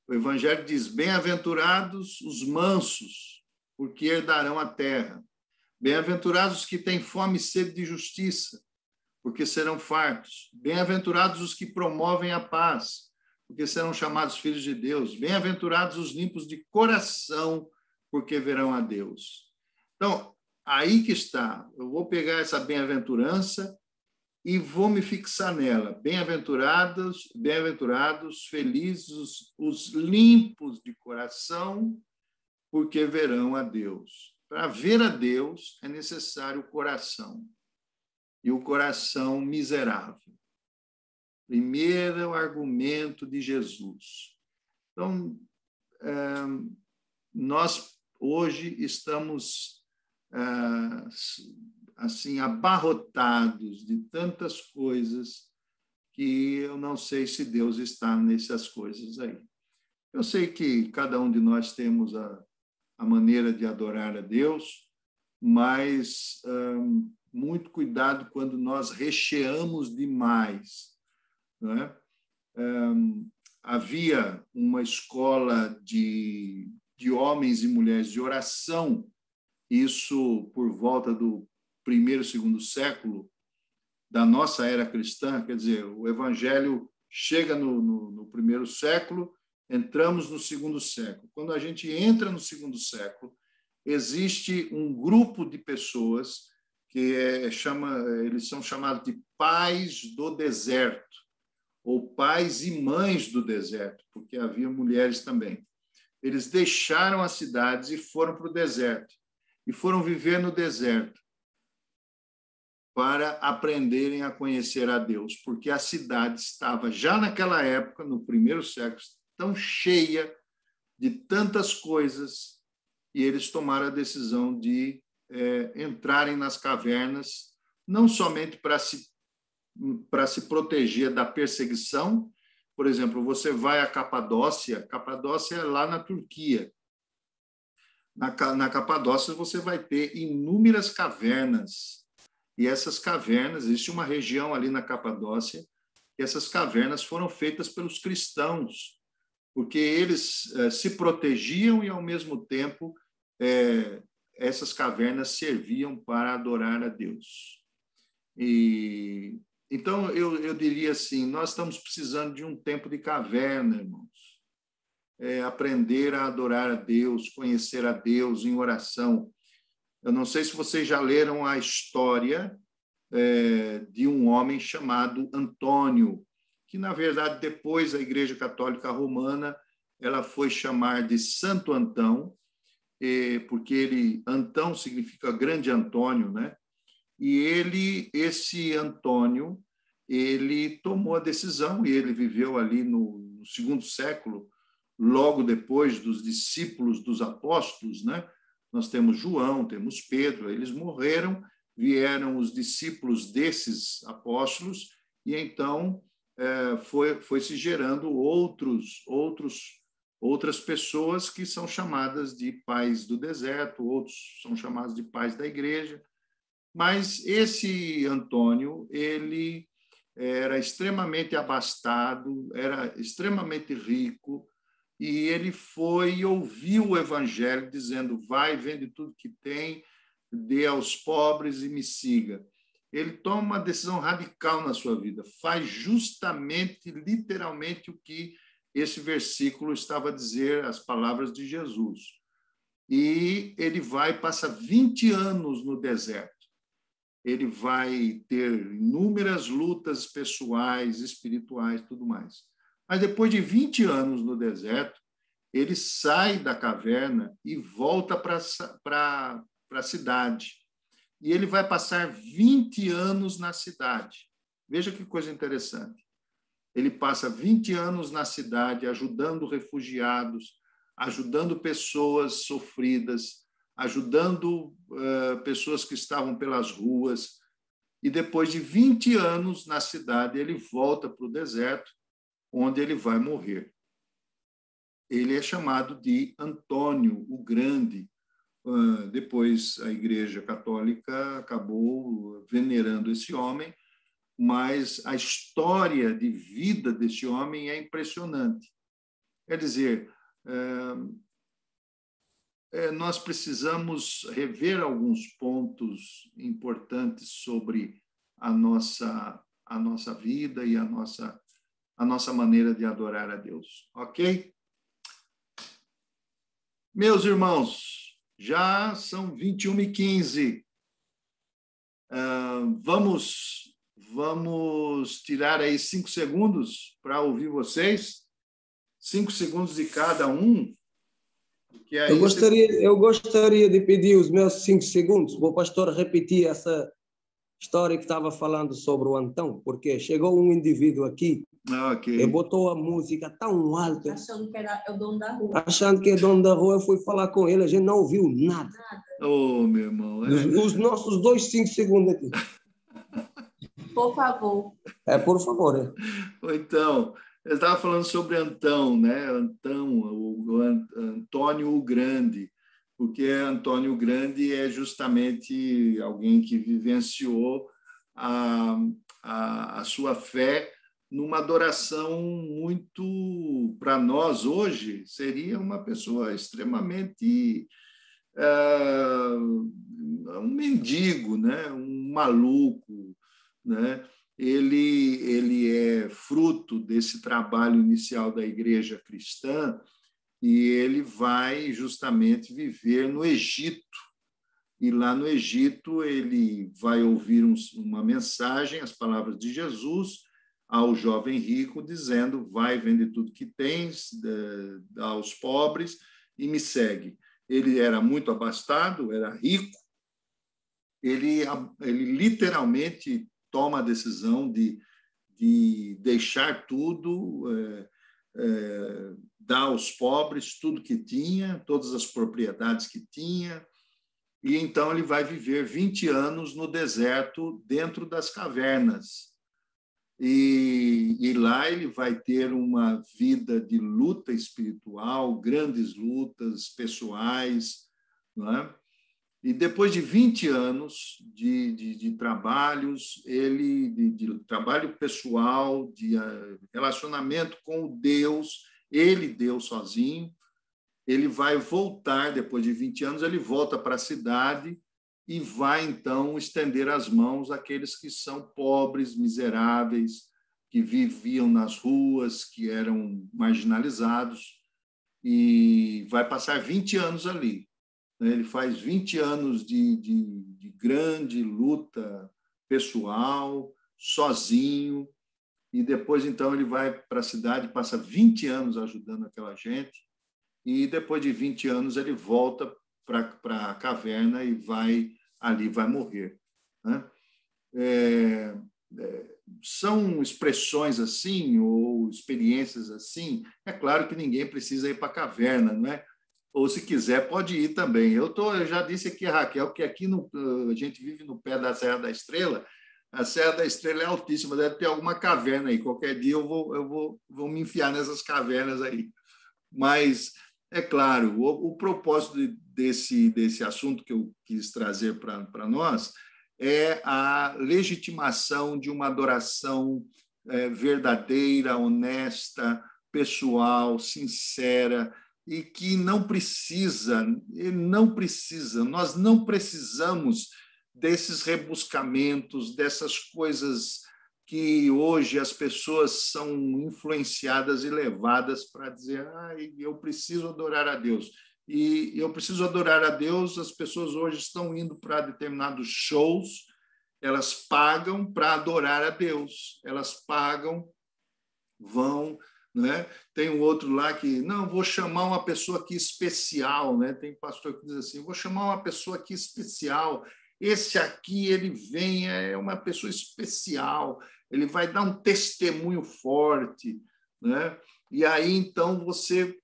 O evangelho diz: bem-aventurados os mansos, porque herdarão a terra. Bem-aventurados os que têm fome e sede de justiça, porque serão fartos. Bem-aventurados os que promovem a paz, porque serão chamados filhos de Deus. Bem-aventurados os limpos de coração, porque verão a Deus. Então, aí que está. Eu vou pegar essa bem-aventurança e vou me fixar nela. Bem-aventurados, felizes os limpos de coração, porque verão a Deus. Para ver a Deus é necessário o coração. E o coração miserável. Primeiro argumento de Jesus. Então, nós hoje estamos assim abarrotados de tantas coisas que eu não sei se Deus está nessas coisas aí. Eu sei que cada um de nós temos a maneira de adorar a Deus, mas muito cuidado quando nós recheamos demais, não é? Havia uma escola de homens e mulheres de oração, isso por volta do primeiro e segundo século da nossa era cristã, quer dizer, o evangelho chega no primeiro século, entramos no segundo século. Quando a gente entra no segundo século, existe um grupo de pessoas que eles são chamados de pais do deserto, ou pais e mães do deserto, porque havia mulheres também. Eles deixaram as cidades e foram para o deserto, e foram viver no deserto para aprenderem a conhecer a Deus, porque a cidade estava, já naquela época, no primeiro século, tão cheia de tantas coisas, e eles tomaram a decisão de entrarem nas cavernas, não somente para se proteger da perseguição. Por exemplo, você vai à Capadócia é lá na Turquia. Na Capadócia você vai ter inúmeras cavernas, e essas cavernas, existe uma região ali na Capadócia, e essas cavernas foram feitas pelos cristãos, porque eles se protegiam e, ao mesmo tempo, essas cavernas serviam para adorar a Deus. E então, eu diria assim, nós estamos precisando de um tempo de caverna, irmãos. Aprender a adorar a Deus, conhecer a Deus em oração. Eu não sei se vocês já leram a história de um homem chamado Antônio, que, na verdade, depois a Igreja Católica Romana ela foi chamar de Santo Antão, porque Antão significa grande Antônio, né? E esse Antônio, ele tomou a decisão, e ele viveu ali no segundo século, logo depois dos discípulos dos apóstolos, né? Nós temos João, temos Pedro, eles morreram, vieram os discípulos desses apóstolos, e então foi se gerando outras pessoas que são chamadas de pais do deserto, outros são chamados de pais da igreja. Mas esse Antônio, ele era extremamente abastado, era extremamente rico, e ele foi e ouviu o evangelho dizendo: vai, vende tudo que tem, dê aos pobres e me siga. Ele toma uma decisão radical na sua vida, faz justamente, literalmente, o que esse versículo estava a dizer, as palavras de Jesus. E ele passa 20 anos no deserto. Ele vai ter inúmeras lutas pessoais, espirituais, tudo mais. Mas depois de 20 anos no deserto, ele sai da caverna e volta para a cidade. E ele vai passar 20 anos na cidade. Veja que coisa interessante. Ele passa 20 anos na cidade ajudando refugiados, ajudando pessoas sofridas, ajudando pessoas que estavam pelas ruas. E depois de 20 anos na cidade, ele volta para o deserto, onde ele vai morrer. Ele é chamado de Antônio o Grande. Depois a Igreja Católica acabou venerando esse homem, mas a história de vida desse homem é impressionante. Quer dizer, nós precisamos rever alguns pontos importantes sobre a nossa vida e a nossa maneira de adorar a Deus, ok? Meus irmãos, já são 21h15. Vamos tirar aí 5 segundos para ouvir vocês. 5 segundos de cada um. Eu gostaria de pedir os meus 5 segundos para o pastor repetir essa história que estava falando sobre o Antão, porque chegou um indivíduo aqui e botou a música tão alta. Achando que era o dono da rua. Achando que é dono da rua, eu fui falar com ele, a gente não ouviu nada. Oh, meu irmão. Os nossos 5 segundos aqui. Por favor. Por favor. Então, eu estava falando sobre Antão, né? Antônio o Grande, porque Antônio Grande é justamente alguém que vivenciou a sua fé numa adoração muito, para nós hoje, seria uma pessoa extremamente um mendigo, né? Um maluco, né? Ele é fruto desse trabalho inicial da igreja cristã, e ele vai justamente viver no Egito. E lá no Egito ele vai ouvir uma mensagem, as palavras de Jesus ao jovem rico, dizendo: vai, vende tudo que tens, dá aos pobres e me segue. Ele era muito abastado, era rico, ele literalmente toma a decisão de deixar tudo, dar aos pobres tudo que tinha, todas as propriedades que tinha, e então ele vai viver 20 anos no deserto, dentro das cavernas. E lá ele vai ter uma vida de luta espiritual, grandes lutas pessoais, não é? E depois de 20 anos de trabalhos, de trabalho pessoal, de relacionamento com o Deus, Deus sozinho, ele vai voltar, depois de 20 anos, ele volta para a cidade e vai, então, estender as mãos àqueles que são pobres, miseráveis, que viviam nas ruas, que eram marginalizados, e vai passar 20 anos ali. Ele faz 20 anos de grande luta pessoal, sozinho, e depois, então, ele vai para a cidade, passa 20 anos ajudando aquela gente, e depois de 20 anos ele volta para a caverna e vai morrer, né? São expressões assim, ou experiências assim. É claro que ninguém precisa ir para a caverna, não é? Ou, se quiser, pode ir também. Eu já disse aqui a Raquel que aqui a gente vive no pé da Serra da Estrela. A Serra da Estrela é altíssima, deve ter alguma caverna aí. Qualquer dia eu vou me enfiar nessas cavernas aí. Mas, é claro, o propósito desse assunto que eu quis trazer para nós é a legitimação de uma adoração verdadeira, honesta, pessoal, sincera, e que nós não precisamos desses rebuscamentos, dessas coisas que hoje as pessoas são influenciadas e levadas para dizer: eu preciso adorar a Deus. E eu preciso adorar a Deus, as pessoas hoje estão indo para determinados shows, elas pagam para adorar a Deus, elas pagam, vão, né? Tem um outro lá que, não, vou chamar uma pessoa aqui especial, né? Tem pastor que diz assim: vou chamar uma pessoa aqui especial, esse aqui, ele vem, é uma pessoa especial, ele vai dar um testemunho forte, né? E aí, então, você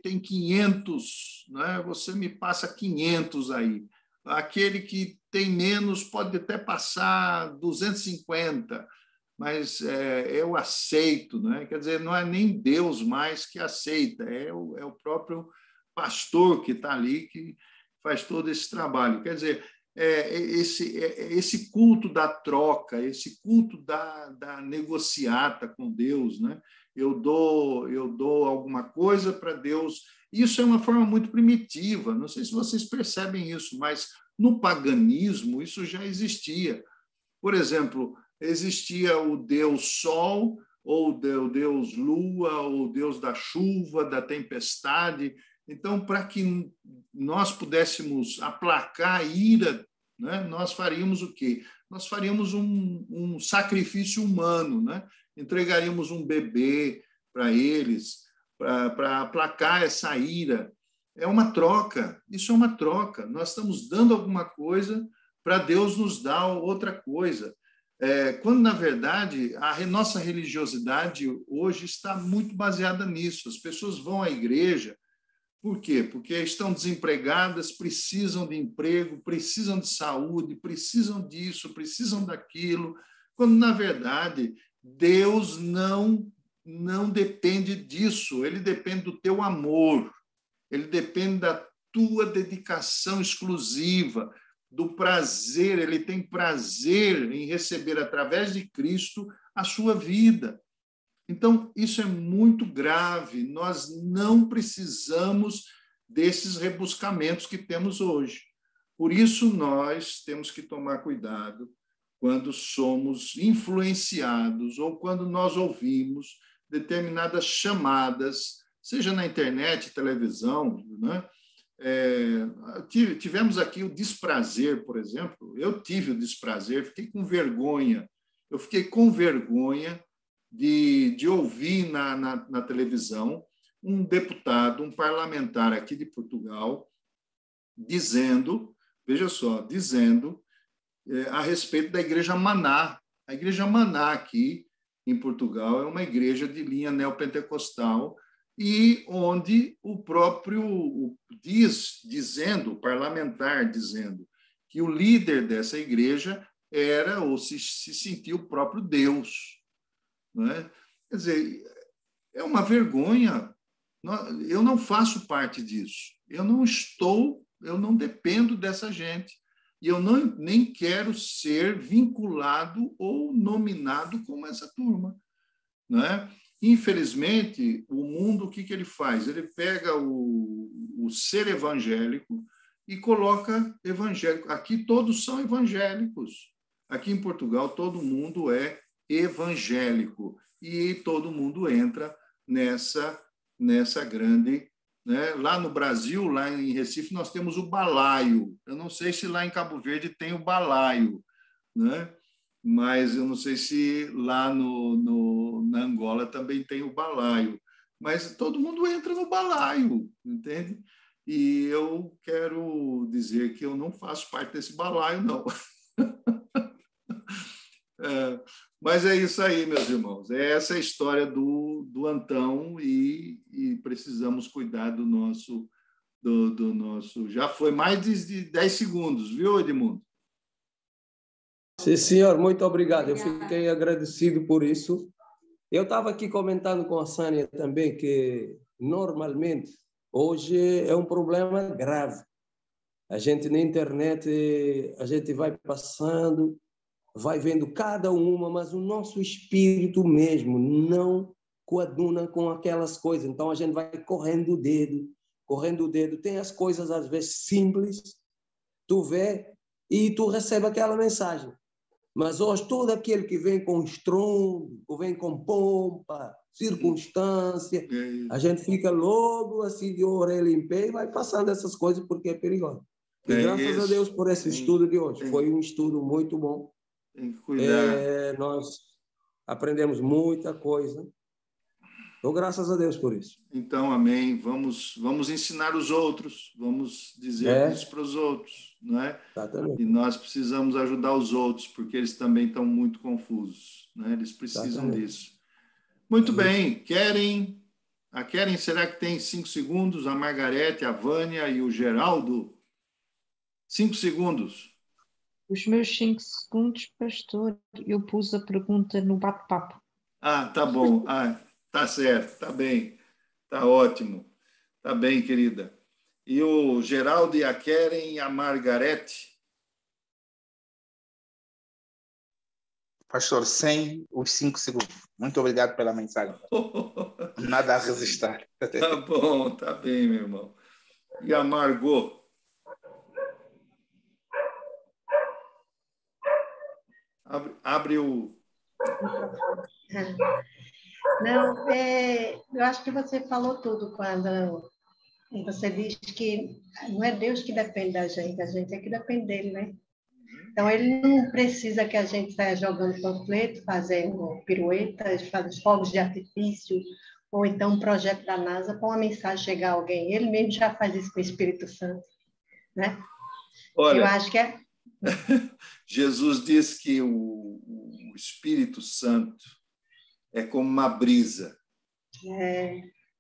tem 500, né? Você me passa 500 aí. Aquele que tem menos pode até passar 250, mas eu aceito, né? Quer dizer, não é nem Deus mais que aceita, é o próprio pastor que está ali, que faz todo esse trabalho. Quer dizer, esse culto da troca, esse culto da negociata com Deus, né? Eu dou alguma coisa para Deus. Isso é uma forma muito primitiva. Não sei se vocês percebem isso, mas no paganismo isso já existia. Por exemplo, existia o Deus Sol, ou o Deus Lua, ou o Deus da chuva, da tempestade. Então, para que nós pudéssemos aplacar a ira, né, nós faríamos o quê? Nós faríamos um sacrifício humano, né? Entregaríamos um bebê para eles, para aplacar essa ira. É uma troca, isso é uma troca. Nós estamos dando alguma coisa para Deus nos dar outra coisa. Quando, na verdade, a nossa religiosidade hoje está muito baseada nisso. As pessoas vão à igreja. Por quê? Porque estão desempregadas, precisam de emprego, precisam de saúde, precisam disso, precisam daquilo, quando, na verdade, Deus não depende disso, ele depende do teu amor, ele depende da tua dedicação exclusiva, do prazer, ele tem prazer em receber, através de Cristo, a sua vida. Então, isso é muito grave. Nós não precisamos desses rebuscamentos que temos hoje. Por isso, nós temos que tomar cuidado quando somos influenciados ou quando nós ouvimos determinadas chamadas, seja na internet, televisão, né? Tivemos aqui o desprazer, por exemplo. Eu tive o desprazer, fiquei com vergonha. Eu fiquei com vergonha de ouvir na televisão um deputado, um parlamentar aqui de Portugal, dizendo, veja só, dizendo a respeito da Igreja Maná. A Igreja Maná aqui, em Portugal é uma igreja de linha neopentecostal, e onde o próprio o parlamentar dizendo que o líder dessa igreja era ou se sentia o próprio Deus. Não é? Quer dizer, é uma vergonha. Eu não faço parte disso. Eu não dependo dessa gente. E eu nem quero ser vinculado ou nominado como essa turma. Não é? Infelizmente, o mundo, o que ele faz? Ele pega o ser evangélico e coloca evangélico. Aqui todos são evangélicos. Aqui em Portugal, todo mundo é evangélico. E todo mundo entra nessa grande... Né? Lá no Brasil, lá em Recife, nós temos o balaio. Eu não sei se lá em Cabo Verde tem o balaio, né? Mas eu não sei se lá na Angola também tem o balaio. Mas todo mundo entra no balaio, entende? E eu quero dizer que eu não faço parte desse balaio, não. Mas é isso aí, meus irmãos. É essa a história do Antão e precisamos cuidar do nosso... Já foi mais de 10 segundos, viu, Edmundo? Sim, senhor, muito obrigado. Eu fiquei agradecido por isso. Eu estava aqui comentando com a Sânia também que, normalmente, hoje é um problema grave. A gente na internet, a gente vai passando, vai vendo cada uma, mas o nosso espírito mesmo não coaduna com aquelas coisas. Então, a gente vai correndo o dedo. Tem as coisas, às vezes, simples, tu vê e tu recebe aquela mensagem. Mas hoje, todo aquele que vem com estrondo, ou vem com pompa, circunstância, a gente fica logo assim de orelha em pé e vai passando essas coisas porque é perigoso. E graças a Deus por esse estudo de hoje. Foi um estudo muito bom. Tem que cuidar. Nós aprendemos muita coisa. Então, graças a Deus por isso. Então, amém. Vamos ensinar os outros, vamos dizer isso para os outros, não é? Exatamente. E nós precisamos ajudar os outros, porque eles também estão muito confusos, né? Eles precisam disso. Muito bem. A Keren, será que tem 5 segundos? A Margarete, a Vânia e o Geraldo? 5 segundos. Os meus 5 segundos, pastor, eu pus a pergunta no bate-papo. Tá bom. Tá certo, tá bem. Tá ótimo. Tá bem, querida. E o Geraldo e a Keren e a Margarete? Pastor, sem os 5 segundos. Muito obrigado pela mensagem. Nada a resistir. Tá bom, tá bem, meu irmão. E a Margot? Abre o... Não, eu acho que você falou tudo quando você diz que não é Deus que depende da gente, a gente é que depende dele, né? Então, ele não precisa que a gente saia jogando panfleto, fazendo piruetas, fazendo fogos de artifício, ou então um projeto da NASA para uma mensagem chegar a alguém. Ele mesmo já faz isso com o Espírito Santo, né? Olha, eu acho que é... Jesus diz que o Espírito Santo é como uma brisa,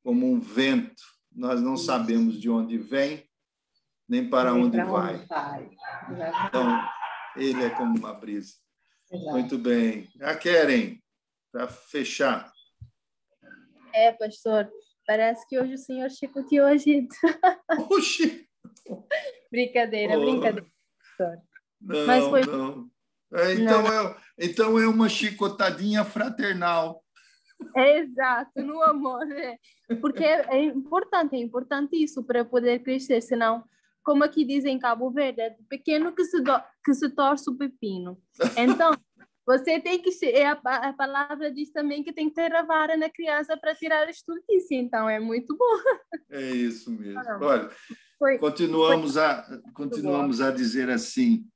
como um vento. Nós não sabemos de onde vem, nem para onde vai. Então, ele é como uma brisa. Exato. Muito bem. A Keren, para fechar. Pastor, parece que hoje o senhor chicoteou a gente. Oxi! Brincadeira, pastor. Não, mas foi... não. Então é uma chicotadinha fraternal. Exato, no amor. Porque é importante isso para poder crescer, senão, como aqui dizem em Cabo Verde, é do pequeno que se torce o pepino. Então, você tem que... A palavra diz também que tem que ter a vara na criança para tirar a estultice, então é muito bom. É isso mesmo. Olha, continuamos a dizer assim,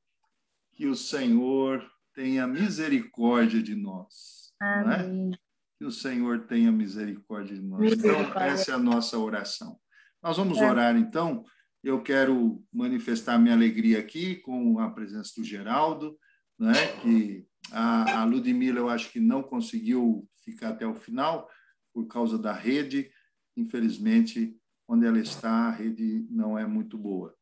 que o Senhor tenha misericórdia de nós. Amém. Não é? Que o Senhor tenha misericórdia de nós. Então, essa é a nossa oração. Nós vamos orar, então. Eu quero manifestar minha alegria aqui com a presença do Geraldo, né? Que A Ludmila, eu acho que não conseguiu ficar até o final por causa da rede. Infelizmente, onde ela está, a rede não é muito boa.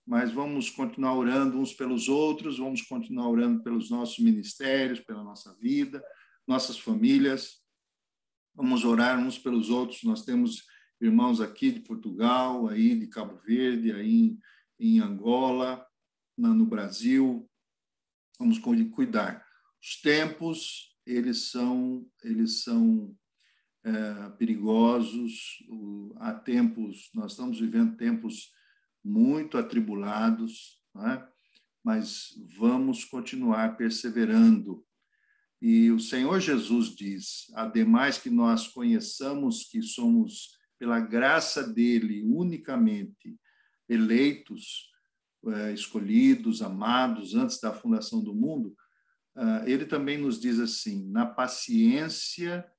Mas vamos continuar orando uns pelos outros, vamos continuar orando pelos nossos ministérios, pela nossa vida, nossas famílias. Vamos orar uns pelos outros. Nós temos irmãos aqui de Portugal, aí de Cabo Verde, aí em Angola, no Brasil. Vamos cuidar. Os tempos, eles são perigosos. Há tempos, nós estamos vivendo tempos muito atribulados, não é? Mas vamos continuar perseverando. E o Senhor Jesus diz, ademais que nós conheçamos que somos, pela graça dele, unicamente eleitos, escolhidos, amados, antes da fundação do mundo, ele também nos diz assim, na paciência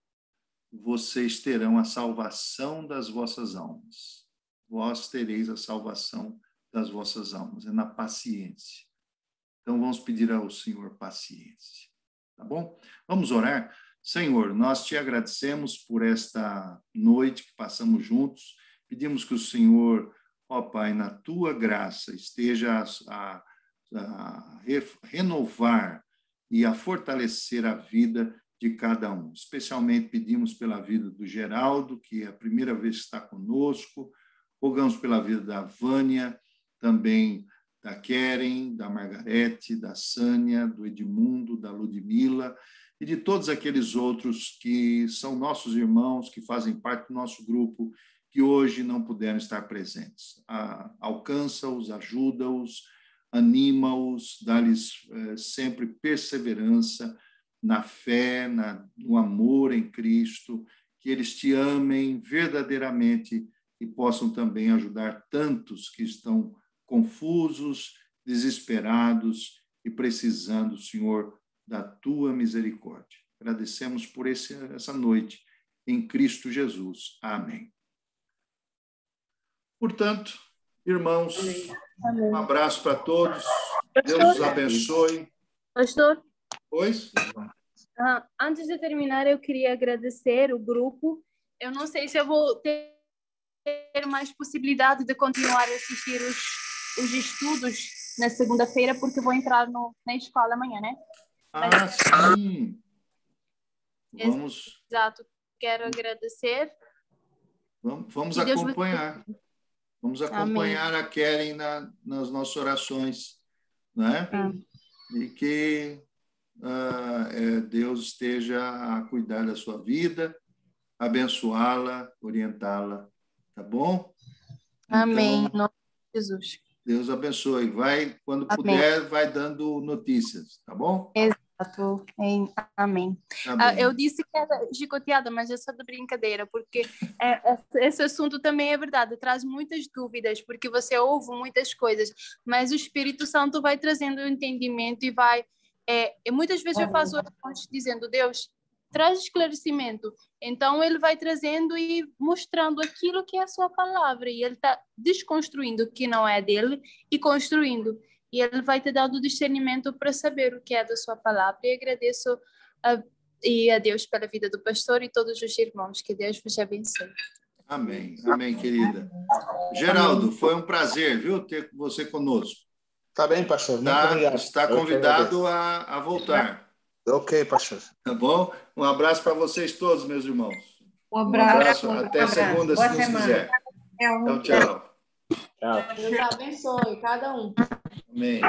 vocês terão a salvação das vossas almas. Vós tereis a salvação das vossas almas. É na paciência. Então, vamos pedir ao Senhor paciência. Tá bom? Vamos orar? Senhor, nós te agradecemos por esta noite que passamos juntos. Pedimos que o Senhor, ó Pai, na tua graça, esteja a renovar e a fortalecer a vida de cada um. Especialmente pedimos pela vida do Geraldo, que é a primeira vez que está conosco. Rogamos pela vida da Vânia, também da Keren, da Margarete, da Sânia, do Edmundo, da Ludmila e de todos aqueles outros que são nossos irmãos, que fazem parte do nosso grupo, que hoje não puderam estar presentes. Alcança-os, ajuda-os, anima-os, dá-lhes sempre perseverança na fé, no amor em Cristo, que eles te amem verdadeiramente e possam também ajudar tantos que estão confusos, desesperados e precisando, Senhor, da tua misericórdia. Agradecemos por essa noite, em Cristo Jesus. Amém. Portanto, irmãos, Amém. Um abraço para todos. Deus os abençoe. Pastor? Pois? Antes de terminar, eu queria agradecer o grupo. Eu não sei se eu vou ter mais possibilidade de continuar a assistir os estudos na segunda-feira, porque vou entrar na escola amanhã, né? Sim. Vamos. Exato. Quero agradecer. Vamos acompanhar. Vamos acompanhar Amém. A Keren nas nossas orações, né? E que Deus esteja a cuidar da sua vida, abençoá-la, orientá-la, tá bom? Amém. Então, em nome de Jesus. Deus abençoe. Quando puder, vai dando notícias, tá bom? Exato. Amém. Eu disse que era chicoteada, mas é só de brincadeira, porque esse assunto também é verdade, traz muitas dúvidas, porque você ouve muitas coisas, mas o Espírito Santo vai trazendo o entendimento e vai... muitas vezes eu faço orações dizendo, Deus, traz esclarecimento. Então, ele vai trazendo e mostrando aquilo que é a sua palavra, e ele está desconstruindo o que não é dele e construindo. E ele vai te dar o discernimento para saber o que é da sua palavra. E agradeço a Deus pela vida do pastor e todos os irmãos. Que Deus vos abençoe. Amém. Amém, querida. Geraldo, foi um prazer, viu, ter você conosco. Tá bem, pastor. Muito obrigado. Está convidado a voltar. Ok, pastor. Tá bom? Um abraço para vocês todos, meus irmãos. Um abraço. Até segunda, se Deus quiser. Tchau, tchau. Deus abençoe cada um. Amém.